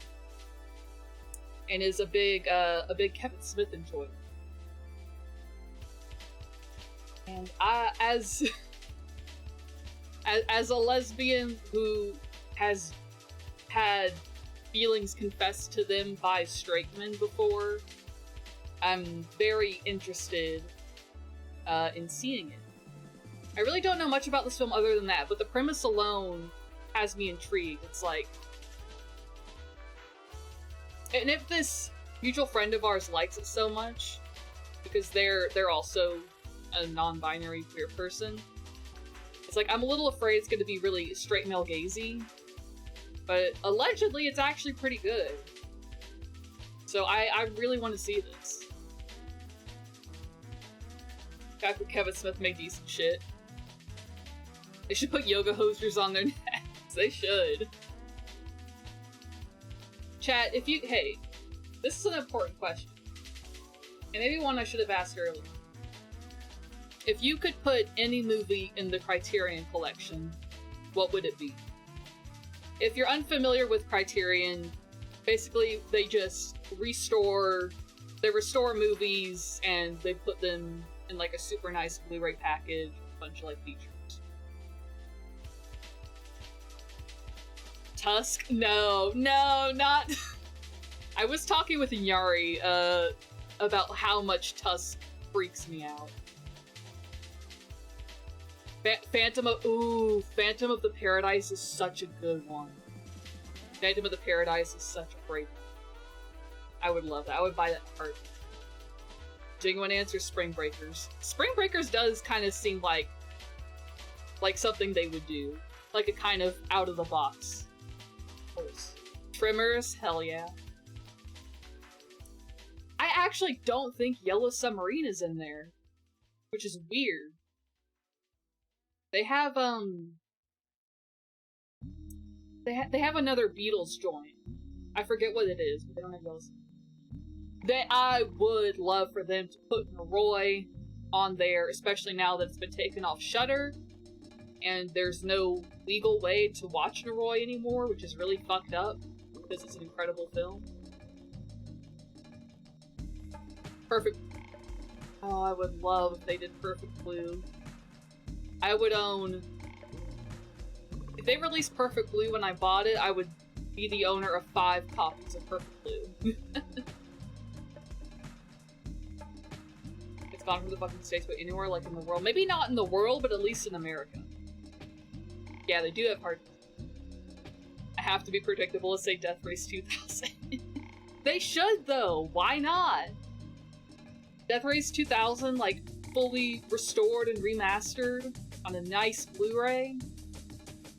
And is a big Kevin Smith enjoyer. And I, as a lesbian who has had feelings confessed to them by straight men before, I'm very interested in seeing it. I really don't know much about this film other than that, but the premise alone has me intrigued. It's like, and if this mutual friend of ours likes it so much, because they're also a non-binary queer person, it's like, I'm a little afraid it's going to be really straight male gazy, but allegedly it's actually pretty good. So I really want to see this. Guy for Kevin Smith made decent shit. They should put yoga hosers on their necks. They should. Chat, hey, this is an important question. And maybe one I should have asked earlier. If you could put any movie in the Criterion collection, what would it be? If you're unfamiliar with Criterion, basically they just restore movies and they put them in like a super nice Blu-ray package, a bunch of like features. Tusk? No, not. I was talking with Inyari about how much Tusk freaks me out. Phantom of the Paradise is such a good one. Phantom of the Paradise is such a great one. I would love that. I would buy that part. Genuine answer, Spring Breakers. Spring Breakers does kind of seem like something they would do. Like a kind of out of the box. Trimmers, hell yeah. I actually don't think Yellow Submarine is in there, which is weird. They have they have another Beatles joint. I forget what it is, but they don't have Yellow Submarine. I would love for them to put Roy on there, especially now that it's been taken off Shudder, and there's no legal way to watch Roy anymore, which is really fucked up, because it's an incredible film. Perfect. Oh, I would love if they did Perfect Blue. I would own... If they released Perfect Blue when I bought it, I would be the owner of 5 copies of Perfect Blue. It's gone from the fucking States, but anywhere, like in the world. Maybe not in the world, but at least in America. Yeah, they do have hard... I have to be predictable. Let's say Death Race 2000. They should, though. Why not? Death Race 2000, like, fully restored and remastered on a nice Blu-ray.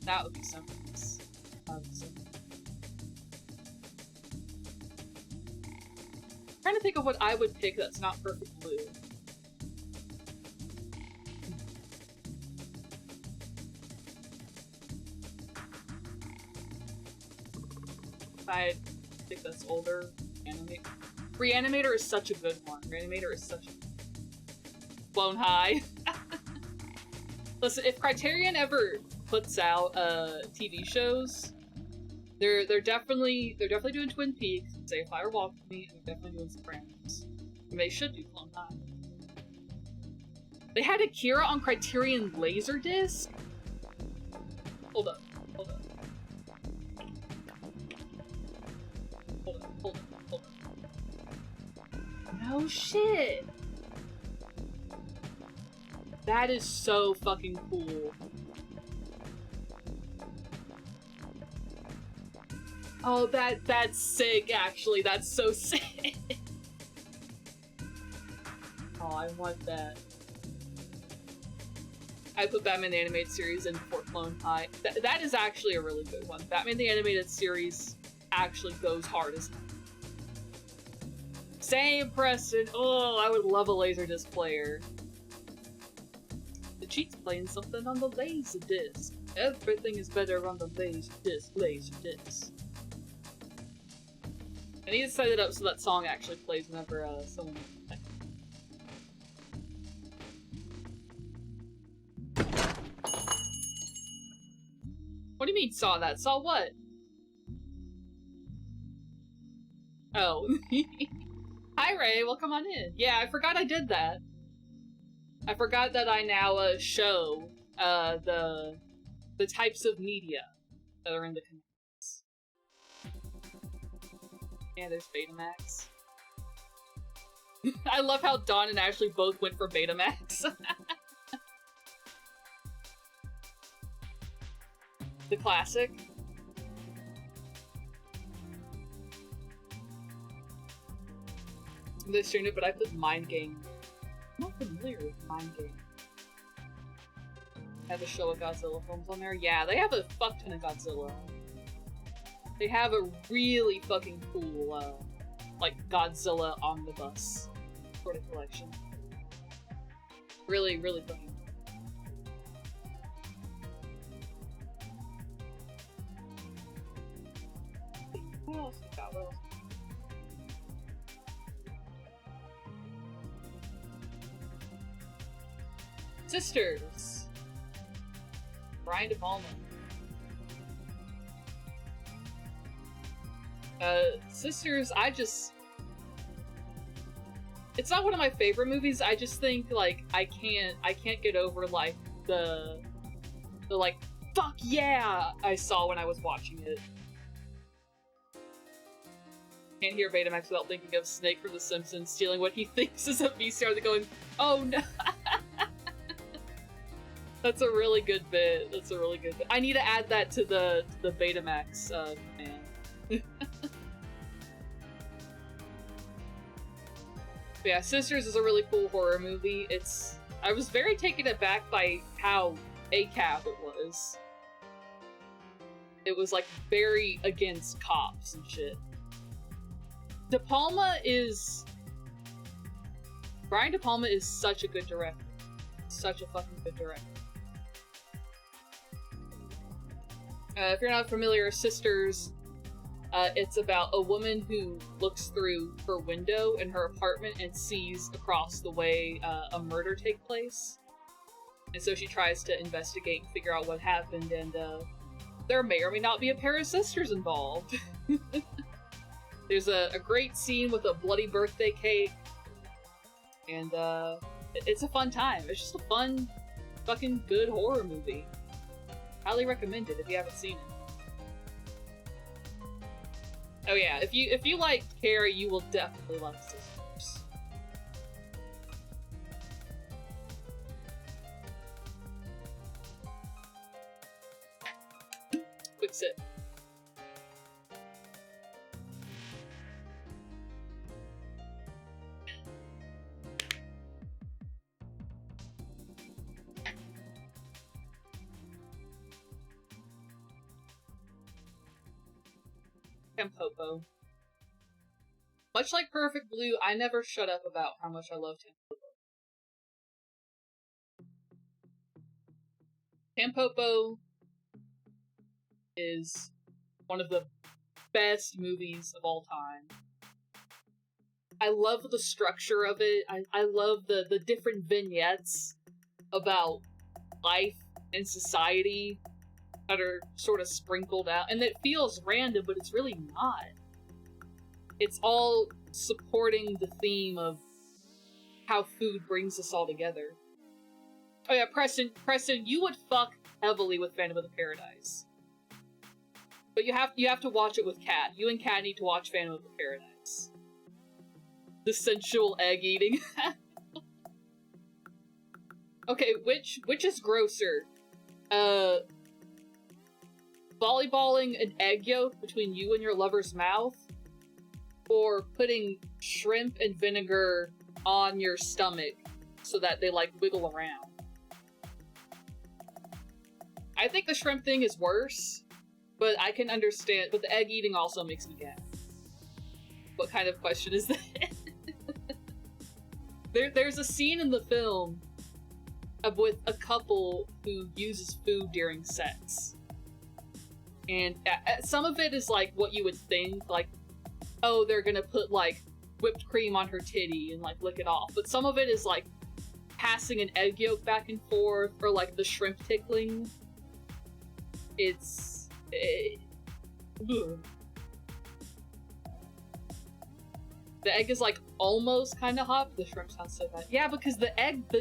That would be so nice. That would be so nice. I'm trying to think of what I would pick that's not Perfect Blue. I think that's older. Reanimator is such a good one. Reanimator is such a... Blown High. Listen, if Criterion ever puts out TV shows, they're definitely doing Twin Peaks, Say a Fire Walk With Me, and they're definitely doing Sopranos. And they should do Blown High. They had Akira on Criterion Laserdisc? Hold up. No shit! That is so fucking cool. Oh, that's sick, actually. That's so sick. Oh, I want that. I put Batman the Animated Series in Fort Clone High. That is actually a really good one. Batman the Animated Series actually goes hard as hell. Same, Preston. Oh, I would love a Laserdisc player. The cheat's playing something on the Laserdisc. Everything is better on the Laserdisc. I need to set it up so that song actually plays whenever someone... What do you mean saw that? Saw what? Oh. Hi Ray, welcome on in. Yeah, I forgot I did that. I forgot that I now show the types of media that are in the connects. Yeah, there's Betamax. I love how Dawn and Ashley both went for Betamax. The classic. They streamed it, but I put Mind Game. I'm not familiar with Mind Game. Have a show of Godzilla films on there? Yeah, they have a fuck ton of Godzilla. They have a really fucking cool, like, Godzilla omnibus sort of collection. Really, really fucking cool. What else we got? What else? Sisters. Brian De Palma. Sisters, it's not one of my favorite movies. I just think, like, I can't get over, like, the like, fuck yeah I saw when I was watching it. Can't hear Betamax without thinking of Snake from The Simpsons stealing what he thinks is a VCR and going, oh no. That's a really good bit. That's a really good bit. I need to add that to the Betamax, man. Yeah, Sisters is a really cool horror movie. I was very taken aback by how ACAB it was. It was, like, very against cops and shit. De Palma is... Brian De Palma is such a good director. Such a fucking good director. If you're not familiar, Sisters, it's about a woman who looks through her window in her apartment and sees across the way a murder take place. And so she tries to investigate and figure out what happened, and there may or may not be a pair of sisters involved. There's a great scene with a bloody birthday cake, and it's a fun time. It's just a fun, fucking good horror movie. Highly recommend it if you haven't seen it. Oh yeah, if you like Carrie, you will definitely like Sisters. Quick sip. Tampopo. Much like Perfect Blue, I never shut up about how much I love Tampopo. Tampopo is one of the best movies of all time. I love the structure of it. I love the different vignettes about life and society that are sort of sprinkled out, and it feels random, but it's really not. It's all supporting the theme of how food brings us all together. Oh yeah, Preston, you would fuck heavily with Phantom of the Paradise. But you have to watch it with Kat. You and Kat need to watch Phantom of the Paradise. The sensual egg eating. Okay, which is grosser? Volleyballing an egg yolk between you and your lover's mouth, or putting shrimp and vinegar on your stomach so that they, like, wiggle around. I think the shrimp thing is worse, but I can understand, but the egg eating also makes me gag. What kind of question is that? There's a scene in the film with a couple who uses food during sex. And some of it is, like, what you would think, like, oh, they're gonna put, like, whipped cream on her titty and, like, lick it off. But some of it is, like, passing an egg yolk back and forth, or, like, the shrimp tickling. Ugh. The egg is, like, almost kind of hot, but the shrimp sounds so bad. Yeah, because the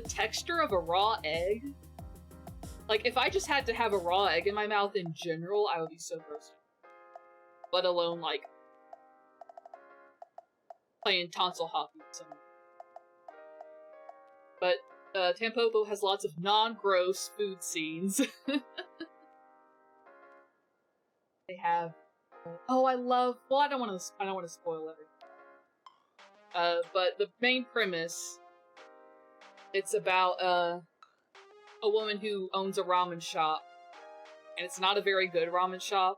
texture of a raw egg, like, if I just had to have a raw egg in my mouth in general, I would be so grossed out. Let alone, like, playing tonsil hockey with someone. But, Tampopo has lots of non-gross food scenes. They have... oh, I love... well, I don't want to spoil everything. But the main premise, it's about, a woman who owns a ramen shop, and it's not a very good ramen shop,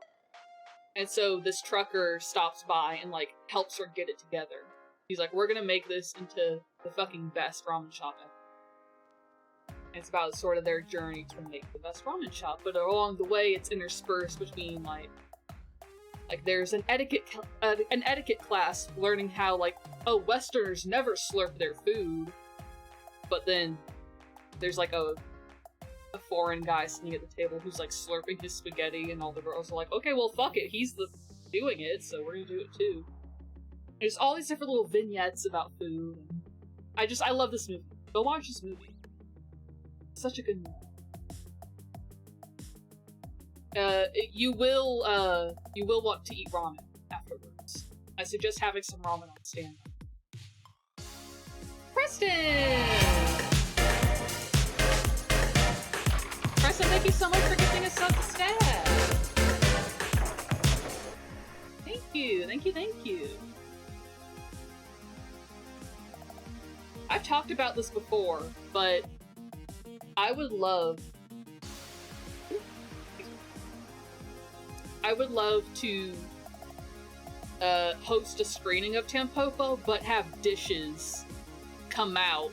and so this trucker stops by and, like, helps her get it together. He's like, we're gonna make this into the fucking best ramen shop ever. And it's about sort of their journey to make the best ramen shop, but along the way it's interspersed between, like there's an etiquette class learning how, like, oh, Westerners never slurp their food, but then there's like a foreign guy sitting at the table who's like slurping his spaghetti, and all the girls are like, okay, well, fuck it, he's doing it, so we're gonna do it too. There's all these different little vignettes about food. I love this movie. Go watch this movie. It's such a good movie. You will want to eat ramen afterwards. I suggest having some ramen on stand. Preston! Preston, thank you so much for gifting us up to stat. Thank you, thank you, thank you. I've talked about this before, but I would love to host a screening of Tampopo, but have dishes come out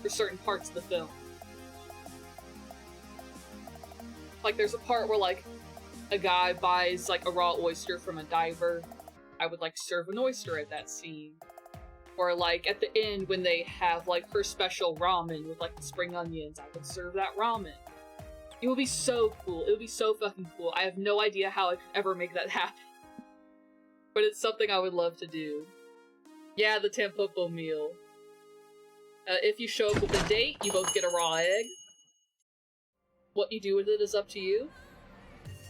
for certain parts of the film. Like, there's a part where, like, a guy buys, like, a raw oyster from a diver. I would, like, serve an oyster at that scene. Or, like, at the end, when they have, like, her special ramen with, like, the spring onions, I would serve that ramen. It would be so cool. It would be so fucking cool. I have no idea how I could ever make that happen. But it's something I would love to do. Yeah, the Tampopo meal. If you show up with a date, you both get a raw egg. What you do with it is up to you.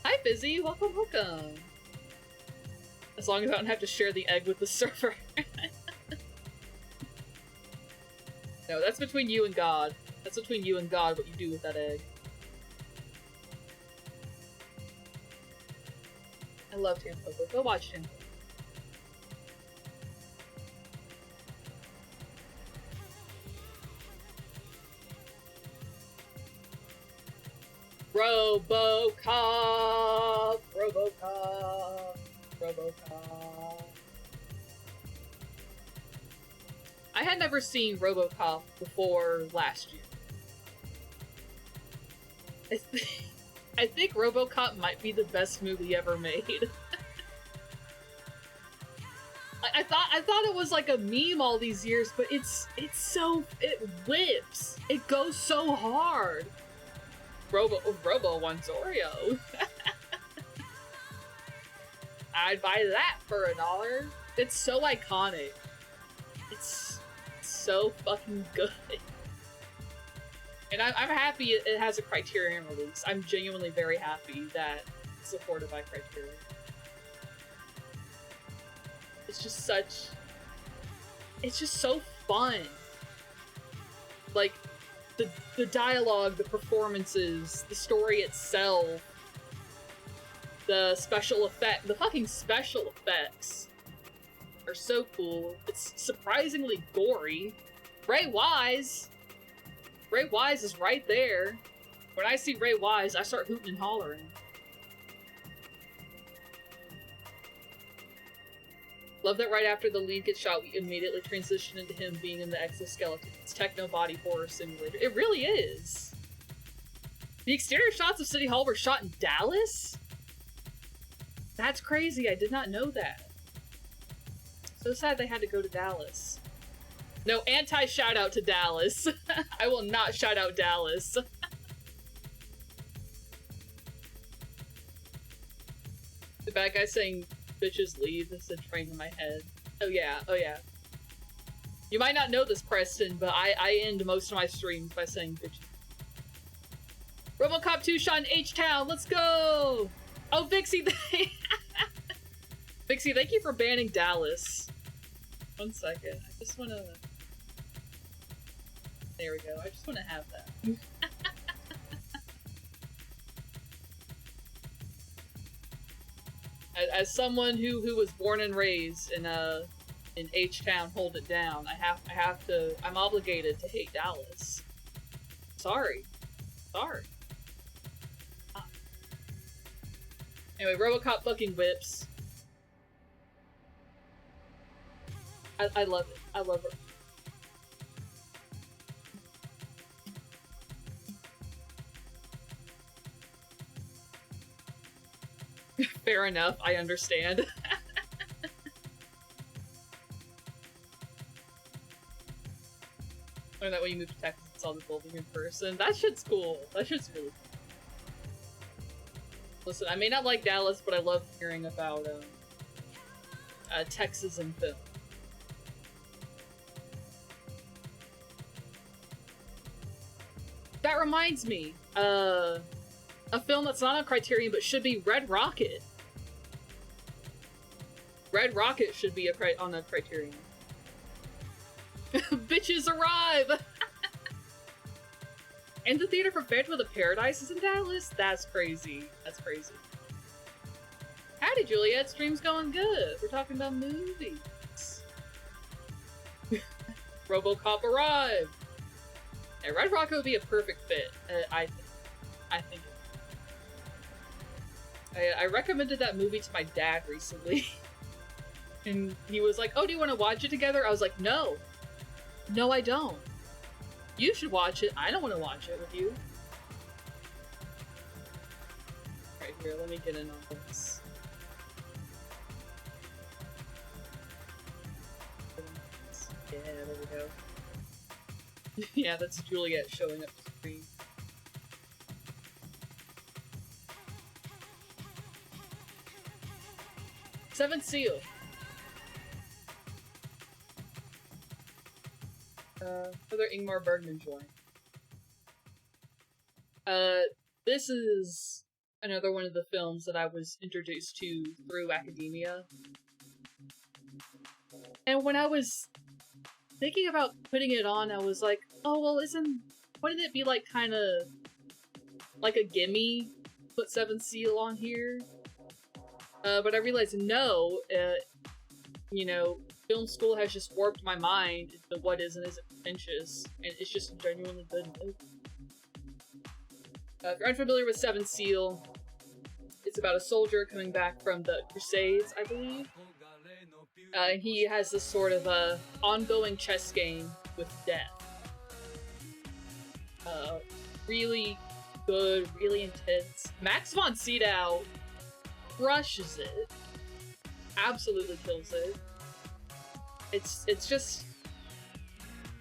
Hi, Fizzy. Welcome, welcome. As long as I don't have to share the egg with the server. No, that's between you and God. That's between you and God, what you do with that egg. I love Tampopo. Go watch him. RoboCop! RoboCop! RoboCop. I had never seen RoboCop before last year. I think RoboCop might be the best movie ever made. I thought it was like a meme all these years, but it whips. It goes so hard. Robo wants Oreo. I'd buy that for $1. It's so iconic. It's so fucking good. And I'm happy it has a Criterion release. I'm genuinely very happy that it's supported by Criterion. It's just so fun. Like, the dialogue, the performances, the story itself, the fucking special effects are so cool. It's surprisingly gory. Ray Wise is right there. When I see Ray Wise, I start hooting and hollering. Love that right after the lead gets shot, we immediately transition into him being in the exoskeleton. It's techno body horror simulator. It really is. The exterior shots of City Hall were shot in Dallas? That's crazy, I did not know that. So sad they had to go to Dallas. No, anti-shout out to Dallas. I will not shout out Dallas. The bad guy saying bitches leave is a train in my head. Oh yeah, oh yeah. You might not know this, Preston, but I end most of my streams by saying bitches. RoboCop 2 shot in H-Town, let's go! Oh, Vixie, Vixie, thank you for banning Dallas. 1 second, I just wanna... There we go, I just wanna have that. As someone who was born and raised in H-Town, hold it down. I'm obligated to hate Dallas. Sorry. Anyway, RoboCop fucking whips. I love it. I love it. Fair enough, I understand. Learned that when you moved to Texas and saw the building in person. That shit's cool. That shit's really cool. Listen, I may not like Dallas, but I love hearing about Texas in film. That reminds me, a film that's not on Criterion but should be Red Rocket. Red Rocket should be on a Criterion. Bitches arrive! And the theater for Phantom of the Paradise is in Dallas? That's crazy. That's crazy. Howdy, Juliet. Stream's going good. We're talking about movies. RoboCop arrived. And Red Rocket would be a perfect fit. I think. I recommended that movie to my dad recently. And he was like, oh, do you want to watch it together? I was like, no. No, I don't. You should watch it. I don't want to watch it with you. Right here, let me get in on this. Yeah, there we go. Yeah, that's Juliet showing up the screen. Seventh Seal. Another Ingmar Bergman joint. This is another one of the films that I was introduced to through academia. And when I was thinking about putting it on, I was like, oh, well, wouldn't it be like kind of like a gimme put Seventh Seal on here? But I realized no, you know, film school has just warped my mind into what is and isn't pretentious, and it's just a genuinely good movie. If you're unfamiliar with Seventh Seal, it's about a soldier coming back from the Crusades, I believe. And he has this sort of ongoing chess game with death. Really good, really intense. Max von Sydow crushes it. Absolutely kills it. It's just,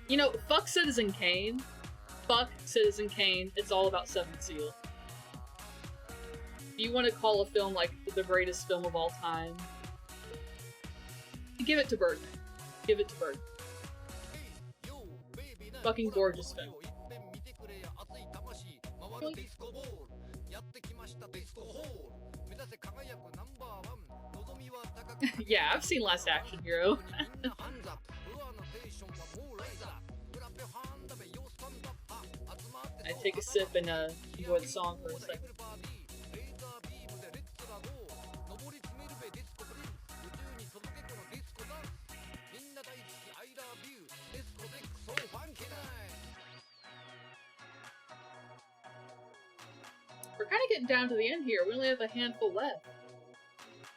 you know, fuck Citizen Kane. Fuck Citizen Kane. It's all about Seventh Seal. If you want to call a film like the greatest film of all time, give it to Bergman. Give it to Bergman. Fucking gorgeous film. Yeah, I've seen Last Action Hero. I take a sip and enjoy the song for a second. We're kind of getting down to the end here. We only have a handful left.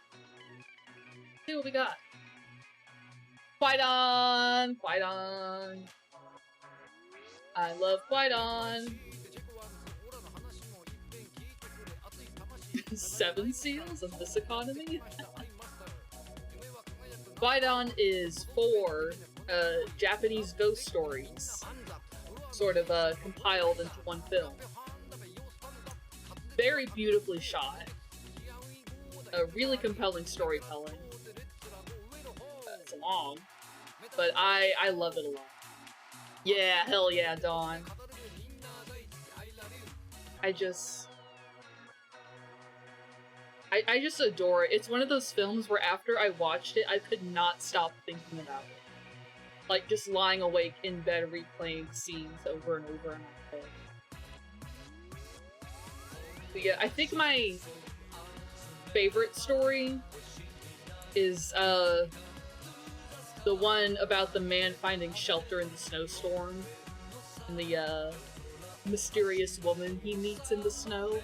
Let's see what we got. Qui-Gon! Qui-Gon! I love Qui-Gon! 7 seals of this economy? Qui-Gon is 4 Japanese ghost stories, sort of compiled into one film. Very beautifully shot. Really compelling storytelling. It's long, but I love it a lot. Yeah, hell yeah, Dawn. I just adore it. It's one of those films where after I watched it, I could not stop thinking about it. Like, just lying awake in bed replaying scenes over and over in my head. But yeah, I think my favorite story is the one about the man finding shelter in the snowstorm and the mysterious woman he meets in the snow.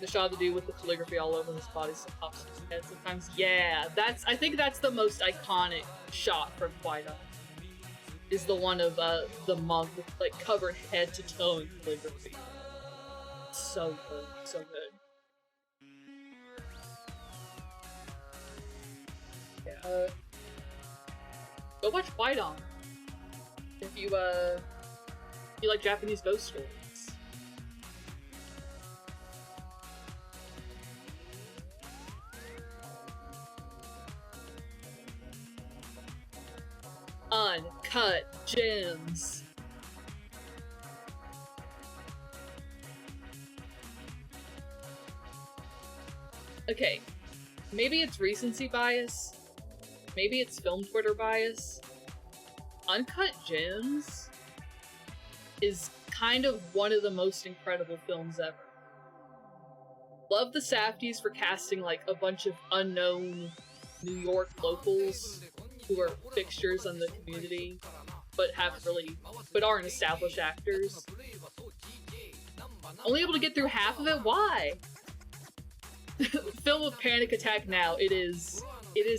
The shot to do with the calligraphy all over his body, so pops in his head sometimes. Yeah, I think that's the most iconic shot from Qui-Gon. Is the one of the monk with, like, covered head to toe in calligraphy. So good, so good. Yeah. Go watch Qui-Gon. If you like Japanese ghost stories. Uncut Gems. Okay, maybe it's recency bias, maybe it's film Twitter bias. Uncut Gems is kind of one of the most incredible films ever. Love the Safdies for casting like a bunch of unknown New York locals who are fixtures in the community, but aren't established actors. Only able to get through half of it. Why? Film a panic attack now. It is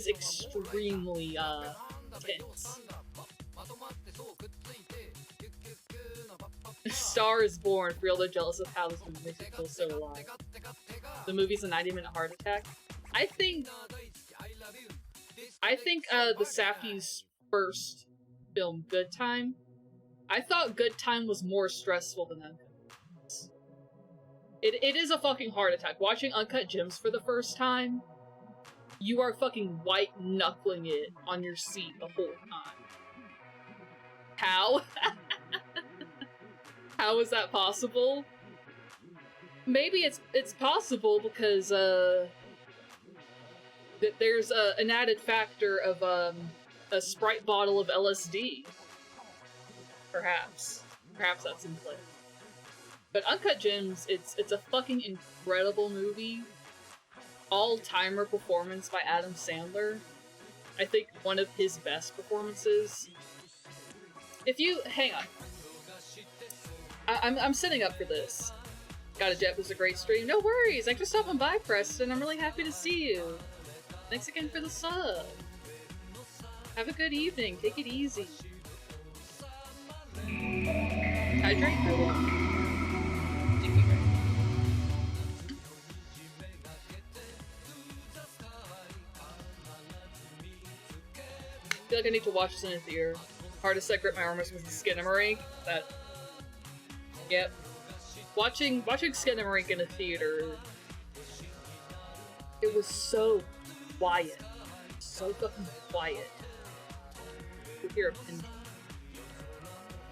extremely tense. Star is Born. Real jealous of how this movie makes me feel so alive. The movie's a 90-minute heart attack. I think the Safdies' first film, Good Time, I thought Good Time was more stressful than Uncut Gems. It is a fucking heart attack. Watching Uncut Gems for the first time, you are fucking white-knuckling it on your seat the whole time. How? How is that possible? Maybe it's possible because that there's an added factor of a Sprite bottle of LSD. Perhaps that's in play. But Uncut Gems, it's a fucking incredible movie. All-timer performance by Adam Sandler. I think one of his best performances. Hang on. I'm setting up for this. Got a jet was a great stream. No worries. Thanks for stopping by, Preston. I'm really happy to see you. Thanks again for the sub. Have a good evening. Take it easy. Hydrate. I will. Thank you, I feel like I need to watch this in a theater. Hardest I grip my armors was the Skinamarink. Yep. Watching Skinamarink in a theater, it was so quiet. So fucking quiet. You hear a pin.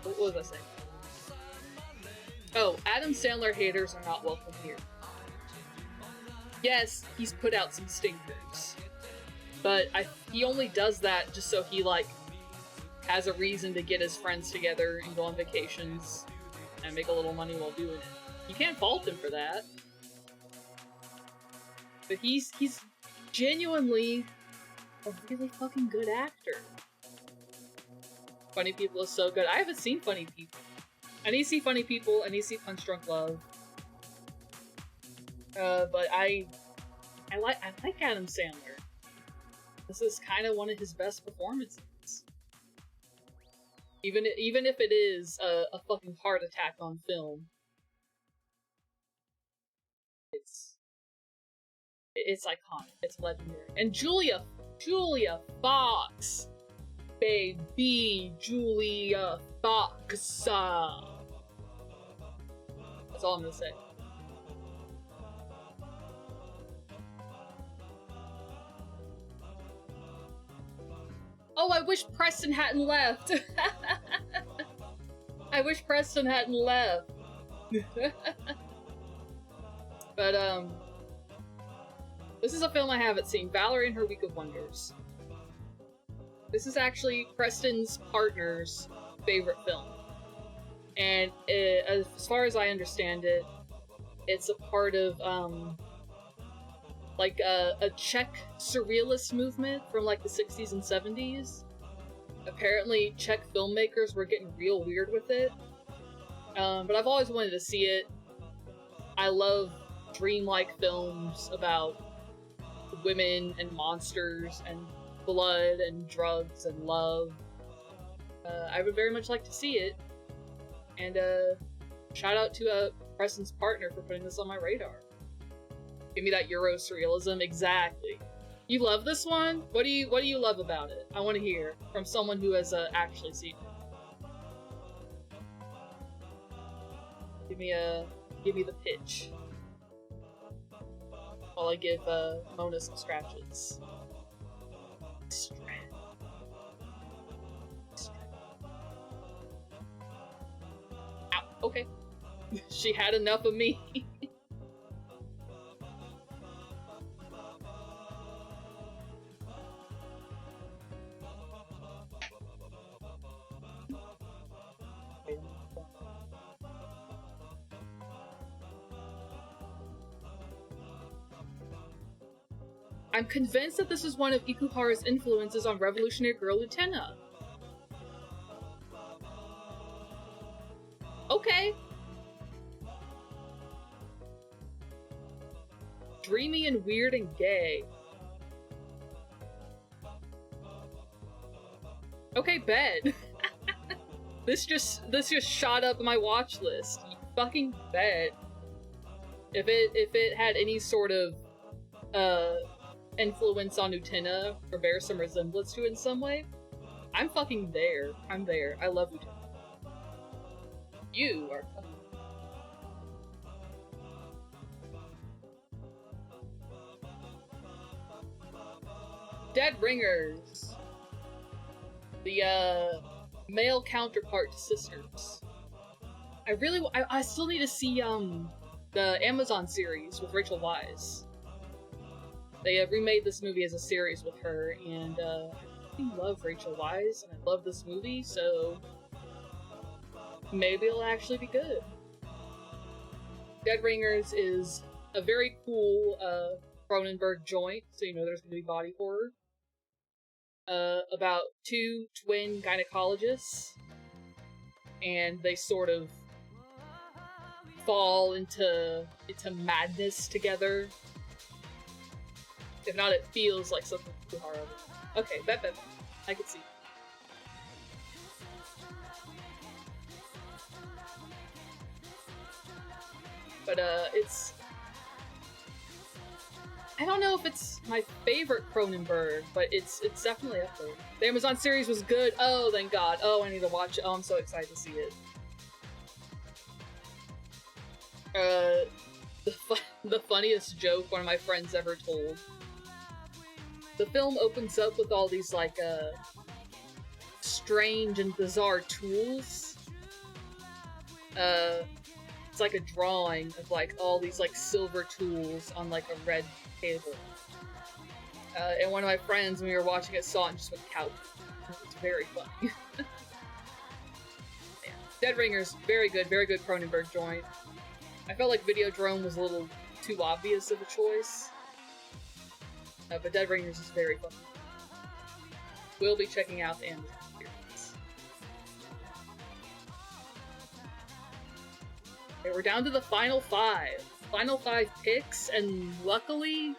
What was I saying? Oh, Adam Sandler haters are not welcome here. Yes, he's put out some stinkers. But he only does that just so he, like, has a reason to get his friends together and go on vacations and make a little money while doing it. You can't fault him for that. But he's genuinely a really fucking good actor. Funny People is so good. I haven't seen Funny People. I need to see Funny People, I need to see Punch Drunk Love. But I like Adam Sandler. This is kind of one of his best performances. Even if it is a fucking heart attack on film. It's iconic. It's legendary. And Julia Fox. Baby Julia Fox. That's all I'm gonna say. Oh, I wish Preston hadn't left. I wish Preston hadn't left. But, this is a film I haven't seen. Valerie and Her Week of Wonders. This is actually Preston's partner's favorite film. And as far as I understand it, it's a part of, like a Czech surrealist movement from like the 60s and 70s. Apparently Czech filmmakers were getting real weird with it. But I've always wanted to see it. I love dreamlike films about women and monsters and blood and drugs and love. I would very much like to see it. And shout out to Preston's partner for putting this on my radar. Give me that Euro surrealism. Exactly. You love this one? What do you love about it? I want to hear from someone who has actually seen it. Give me the pitch. While I give Mona some scratches. Ow, okay. She had enough of me. I'm convinced that this is one of Ikuhara's influences on Revolutionary Girl Utena. Okay. Dreamy and weird and gay. Okay, bet. This just shot up my watch list. You fucking bet. If it had any sort of influence on Utena or bears some resemblance to it in some way, I'm fucking there. I'm there. I love Utena. You are fucking. Dead Ringers. The male counterpart to Sisters. I still need to see the Amazon series with Rachel Weisz. They have remade this movie as a series with her, and I love Rachel Weisz, and I love this movie, so maybe it'll actually be good. Dead Ringers is a very cool Cronenberg joint, so you know there's going to be body horror. About two twin gynecologists, and they sort of fall into madness together. If not, it feels like something too horrible. Okay, bet. I can see. But it's... I don't know if it's my favorite Cronenberg, but it's definitely up there. The Amazon series was good. Oh, thank God. Oh, I need to watch it. Oh, I'm so excited to see it. The funniest joke one of my friends ever told. The film opens up with all these, like, strange and bizarre tools. It's like a drawing of, like, all these, like, silver tools on, like, a red table. And one of my friends, when we were watching it, saw it and just went couch. It's very funny. Yeah. Dead Ringers, very good Cronenberg joint. I felt like Videodrome was a little too obvious of a choice. But Dead Ringers is very fun. We'll be checking out the Amazon series. Okay, we're down to the final 5. Final 5 picks, and luckily,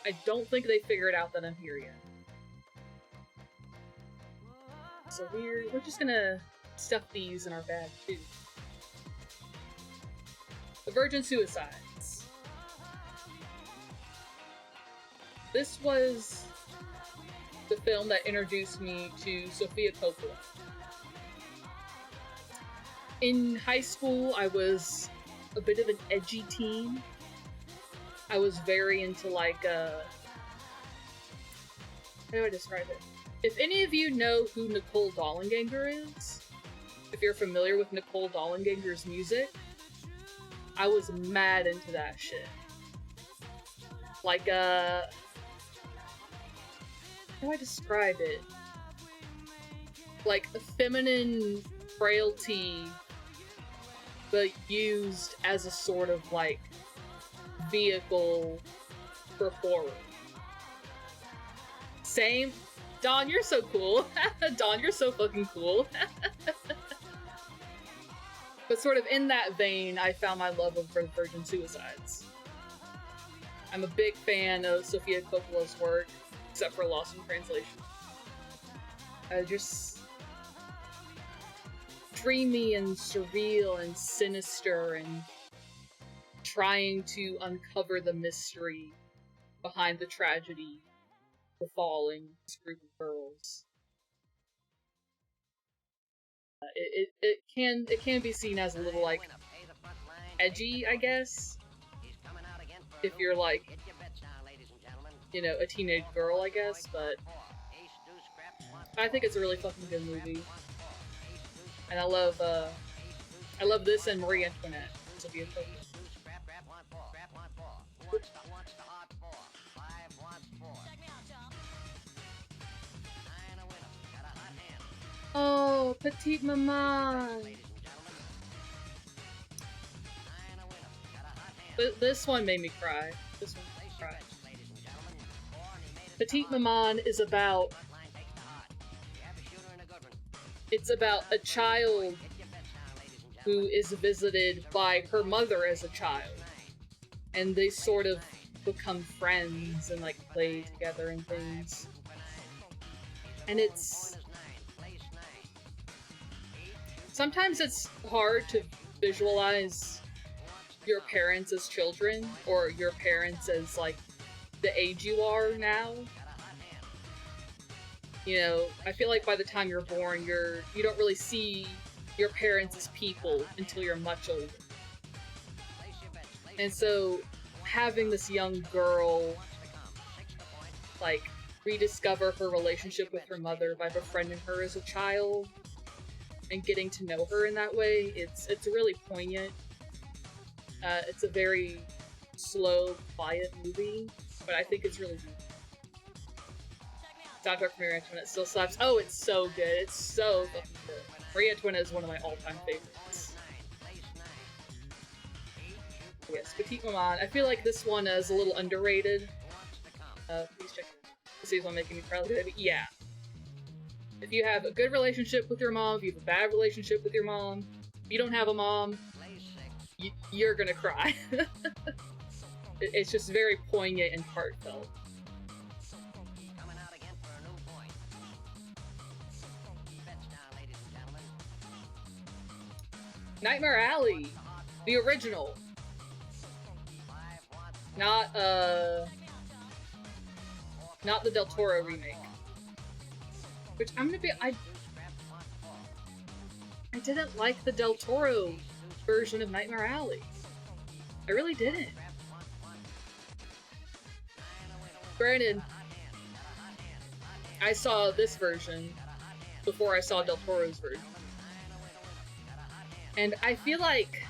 I don't think they figured out that I'm here yet. So we're just gonna stuff these in our bag too. The Virgin Suicides. This was the film that introduced me to Sofia Coppola. In high school, I was a bit of an edgy teen. I was very into, like, how do I describe it? If any of you know who Nicole Dollanganger is, if you're familiar with Nicole Dollanganger's music, I was mad into that shit. Like, how do I describe it? Like, a feminine frailty, but used as a sort of, like, vehicle for horror. Same. Dawn, you're so cool. Dawn, you're so fucking cool. But sort of in that vein, I found my love of Virgin Suicides. I'm a big fan of Sofia Coppola's work, except for Lost in Translation. Just dreamy and surreal and sinister and trying to uncover the mystery behind the tragedy befalling this group of girls. It can be seen as a little, like, edgy, I guess. If you're like, you know, a teenage girl, I guess, but I think it's a really fucking good movie. And I love this and Marie Antoinette. This will be a fun. Oh, Petite Maman. This one made me cry. This one made me cry. Petite Maman is about... It's about a child who is visited by her mother as a child. And they sort of become friends and, like, play together and things. And it's... Sometimes it's hard to visualize your parents as children, or your parents as, like, the age you are now. You know, I feel like by the time you're born, you don't really see your parents as people until you're much older. And so, having this young girl, like, rediscover her relationship with her mother by befriending her as a child, and getting to know her in that way, it's really poignant. It's a very slow, quiet movie, but I think it's really good. Soundtrack for Marie Antoinette still slaps. Oh, it's so good. It's so fucking good. Marie Antoinette is one of my all-time favorites. Yes, Petite Maman. I feel like this one is a little underrated. Please check it out. This is one making me proud. Yeah. If you have a good relationship with your mom, if you have a bad relationship with your mom, if you don't have a mom, you're gonna cry. It's just very poignant and heartfelt. Nightmare Alley, the original, not the Del Toro remake. Which I'm gonna be, I didn't like the Del Toro version of Nightmare Alley. I really didn't. Granted, I saw this version before I saw Del Toro's version. And I feel like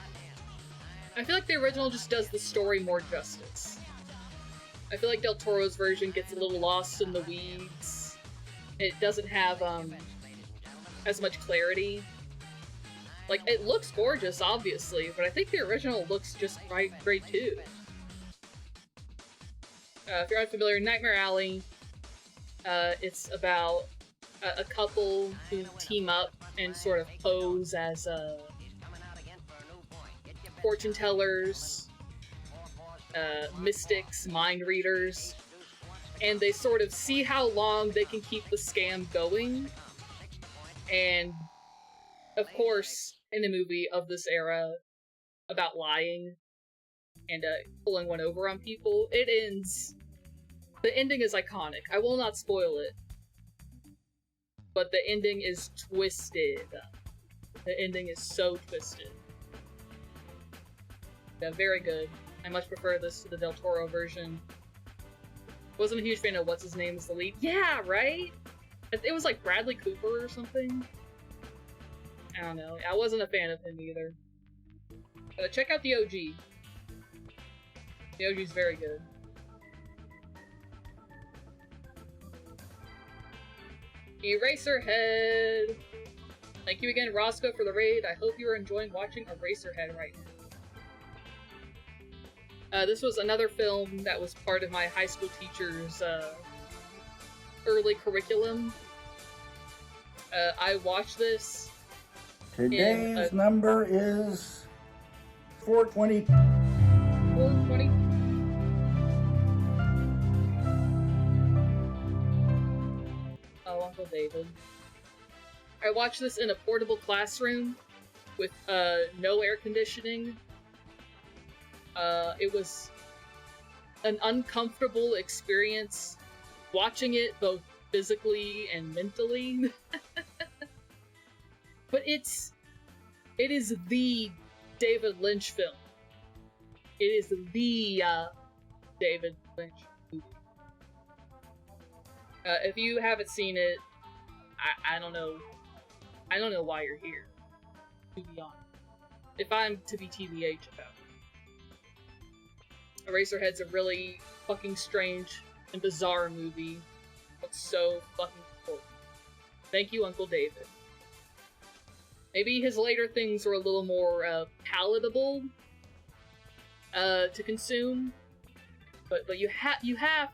the original just does the story more justice. I feel like Del Toro's version gets a little lost in the weeds. It doesn't have as much clarity. Like, it looks gorgeous, obviously, but I think the original looks just great too. If you're unfamiliar, Nightmare Alley, it's about a couple who team up and sort of pose as fortune tellers, mystics, mind readers, and they sort of see how long they can keep the scam going. And of course, in a movie of this era about lying and pulling one over on people, it ends. The ending is iconic. I will not spoil it, but the ending is twisted. The ending is so twisted. Yeah, very good. I much prefer this to the Del Toro version. Wasn't a huge fan of what's his name as the lead. Yeah, right? It was like Bradley Cooper or something. I don't know. I wasn't a fan of him either. Check out the OG. The OG's very good. Eraserhead! Thank you again, Roscoe, for the raid. I hope you are enjoying watching Eraserhead right now. This was another film that was part of my high school teacher's early curriculum. I watched this. Today's number is 420. 420? Oh, Uncle David. I watched this in a portable classroom with no air conditioning. It was an uncomfortable experience watching it both physically and mentally. But it is the David Lynch film. It is the David Lynch movie. If you haven't seen it, I don't know. I don't know why you're here, to be honest. If I'm to be TBH about it. Eraserhead's a really fucking strange and bizarre movie, but so fucking cool. Thank you, Uncle David. Maybe his later things were a little more palatable to consume, but you have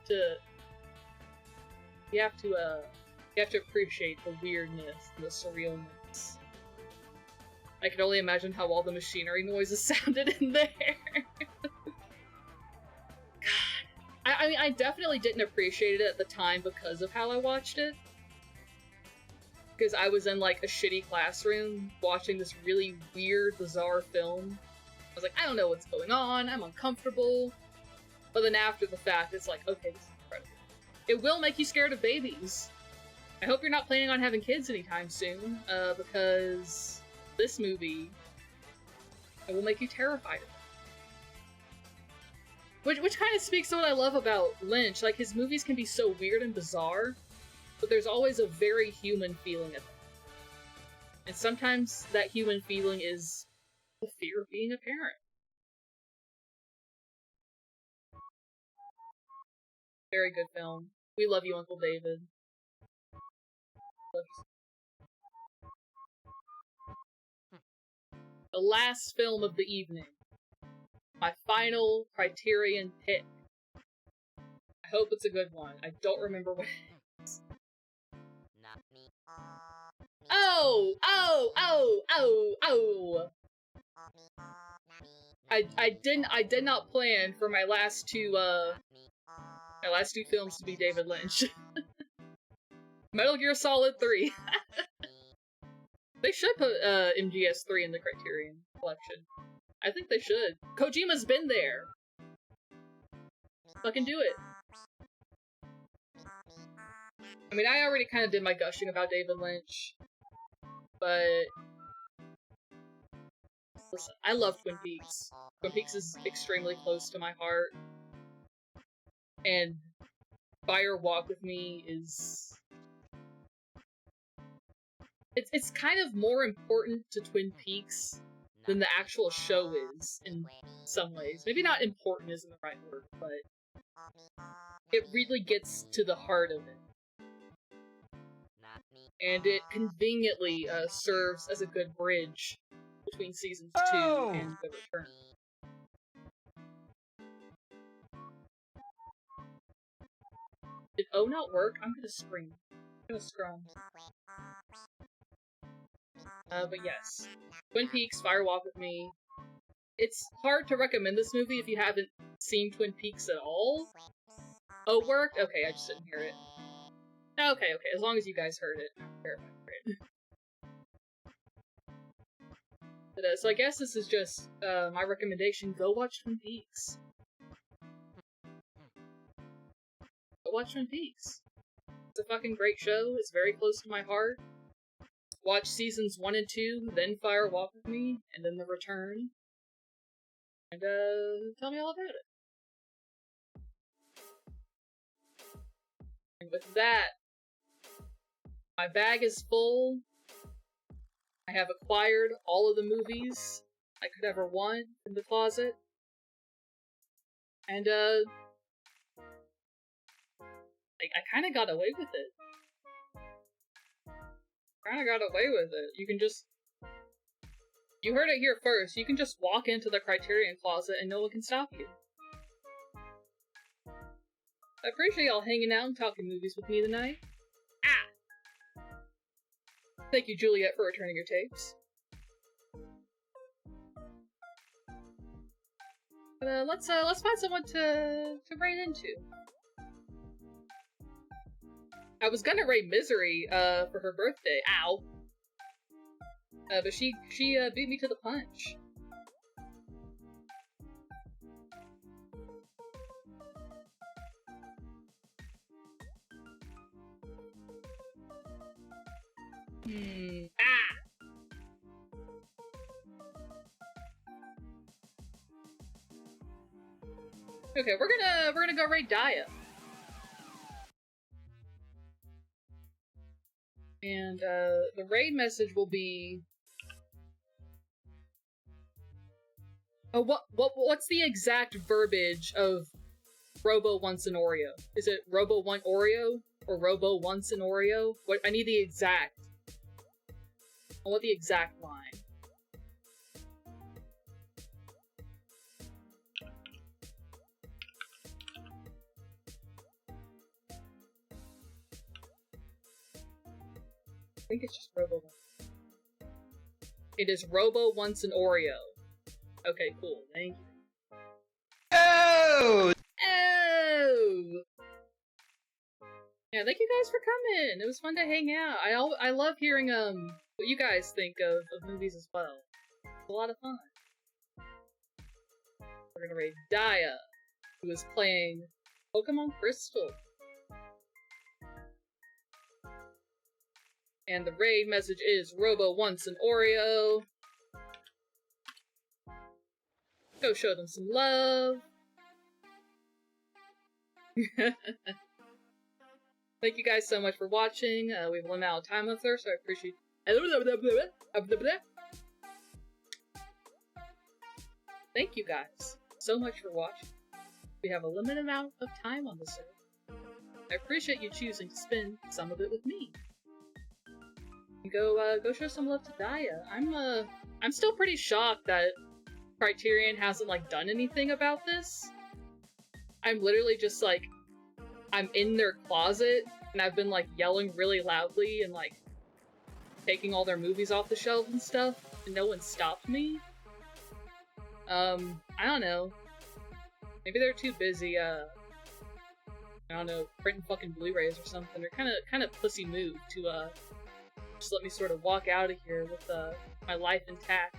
to appreciate the weirdness and the surrealness. I can only imagine how all the machinery noises sounded in there. God. I mean, I definitely didn't appreciate it at the time because of how I watched it. Because I was in, like, a shitty classroom watching this really weird, bizarre film. I was like, I don't know what's going on, I'm uncomfortable. But then after the fact, it's like, okay, this is incredible. It will make you scared of babies. I hope you're not planning on having kids anytime soon, because this movie, it will make you terrified of it. Which kind of speaks to what I love about Lynch. Like, his movies can be so weird and bizarre, but there's always a very human feeling of it. And sometimes that human feeling is the fear of being a parent. Very good film. We love you, Uncle David. Love you. The last film of the evening. My final Criterion pick. I hope it's a good one. I don't remember what it is. Oh! I did not plan for my last two films to be David Lynch. Metal Gear Solid 3. They should put MGS3 in the Criterion collection. I think they should. Kojima's been there. Fucking do it. I mean, I already kind of did my gushing about David Lynch, but listen, I love Twin Peaks. Twin Peaks is extremely close to my heart, and Fire Walk With Me is... It's kind of more important to Twin Peaks than the actual show is, in some ways. Maybe not important isn't the right word, but it really gets to the heart of it. And it conveniently serves as a good bridge between seasons 2 and The Return. Did O not work? I'm gonna scream. I'm gonna scrum. But yes. Twin Peaks, Fire Walk With Me. It's hard to recommend this movie if you haven't seen Twin Peaks at all. Oh, worked? Okay, I just didn't hear it. Okay, as long as you guys heard it. I'm terrified for it. But, so I guess this is just my recommendation. Go watch Twin Peaks. Go watch Twin Peaks. It's a fucking great show. It's very close to my heart. Watch seasons 1 and 2, then Fire Walk With Me, and then The Return. And tell me all about it. And with that, my bag is full. I have acquired all of the movies I could ever want in the closet. And, I kinda got away with it. You can just... You heard it here first. You can just walk into the Criterion closet and no one can stop you. I appreciate y'all hanging out and talking movies with me tonight. Thank you, Juliet, for returning your tapes. But let's find someone to raid into. I was gonna raid Misery for her birthday. Ow. But she beat me to the punch. Okay, we're gonna go raid Daya. And the raid message will be, oh, what's the exact verbiage of Robo wants an Oreo? Is it Robo want Oreo or Robo wants an Oreo? What, I need the exact. I want the exact line. I think it's just Robo. It is Robo wants an Oreo. Okay, cool. Thank you. Oh! Oh! Yeah, thank you guys for coming. It was fun to hang out. I love hearing what you guys think of movies as well. It's a lot of fun. We're gonna raid Daya, who is playing Pokemon Crystal. And the raid message is Robo wants an Oreo. Go show them some love. Thank you guys so much for watching. We have a limited amount of time left there, so I appreciate. Thank you guys so much for watching. We have a limited amount of time on this server. I appreciate you choosing to spend some of it with me. Go show some love to Daya. I'm still pretty shocked that Criterion hasn't done anything about this. I'm literally just I'm in their closet and I've been yelling really loudly and taking all their movies off the shelf and stuff, and no one stopped me. I don't know. Maybe they're too busy, I don't know, printing fucking Blu-rays or something. They're kind of pussy move to just let me sort of walk out of here with my life intact.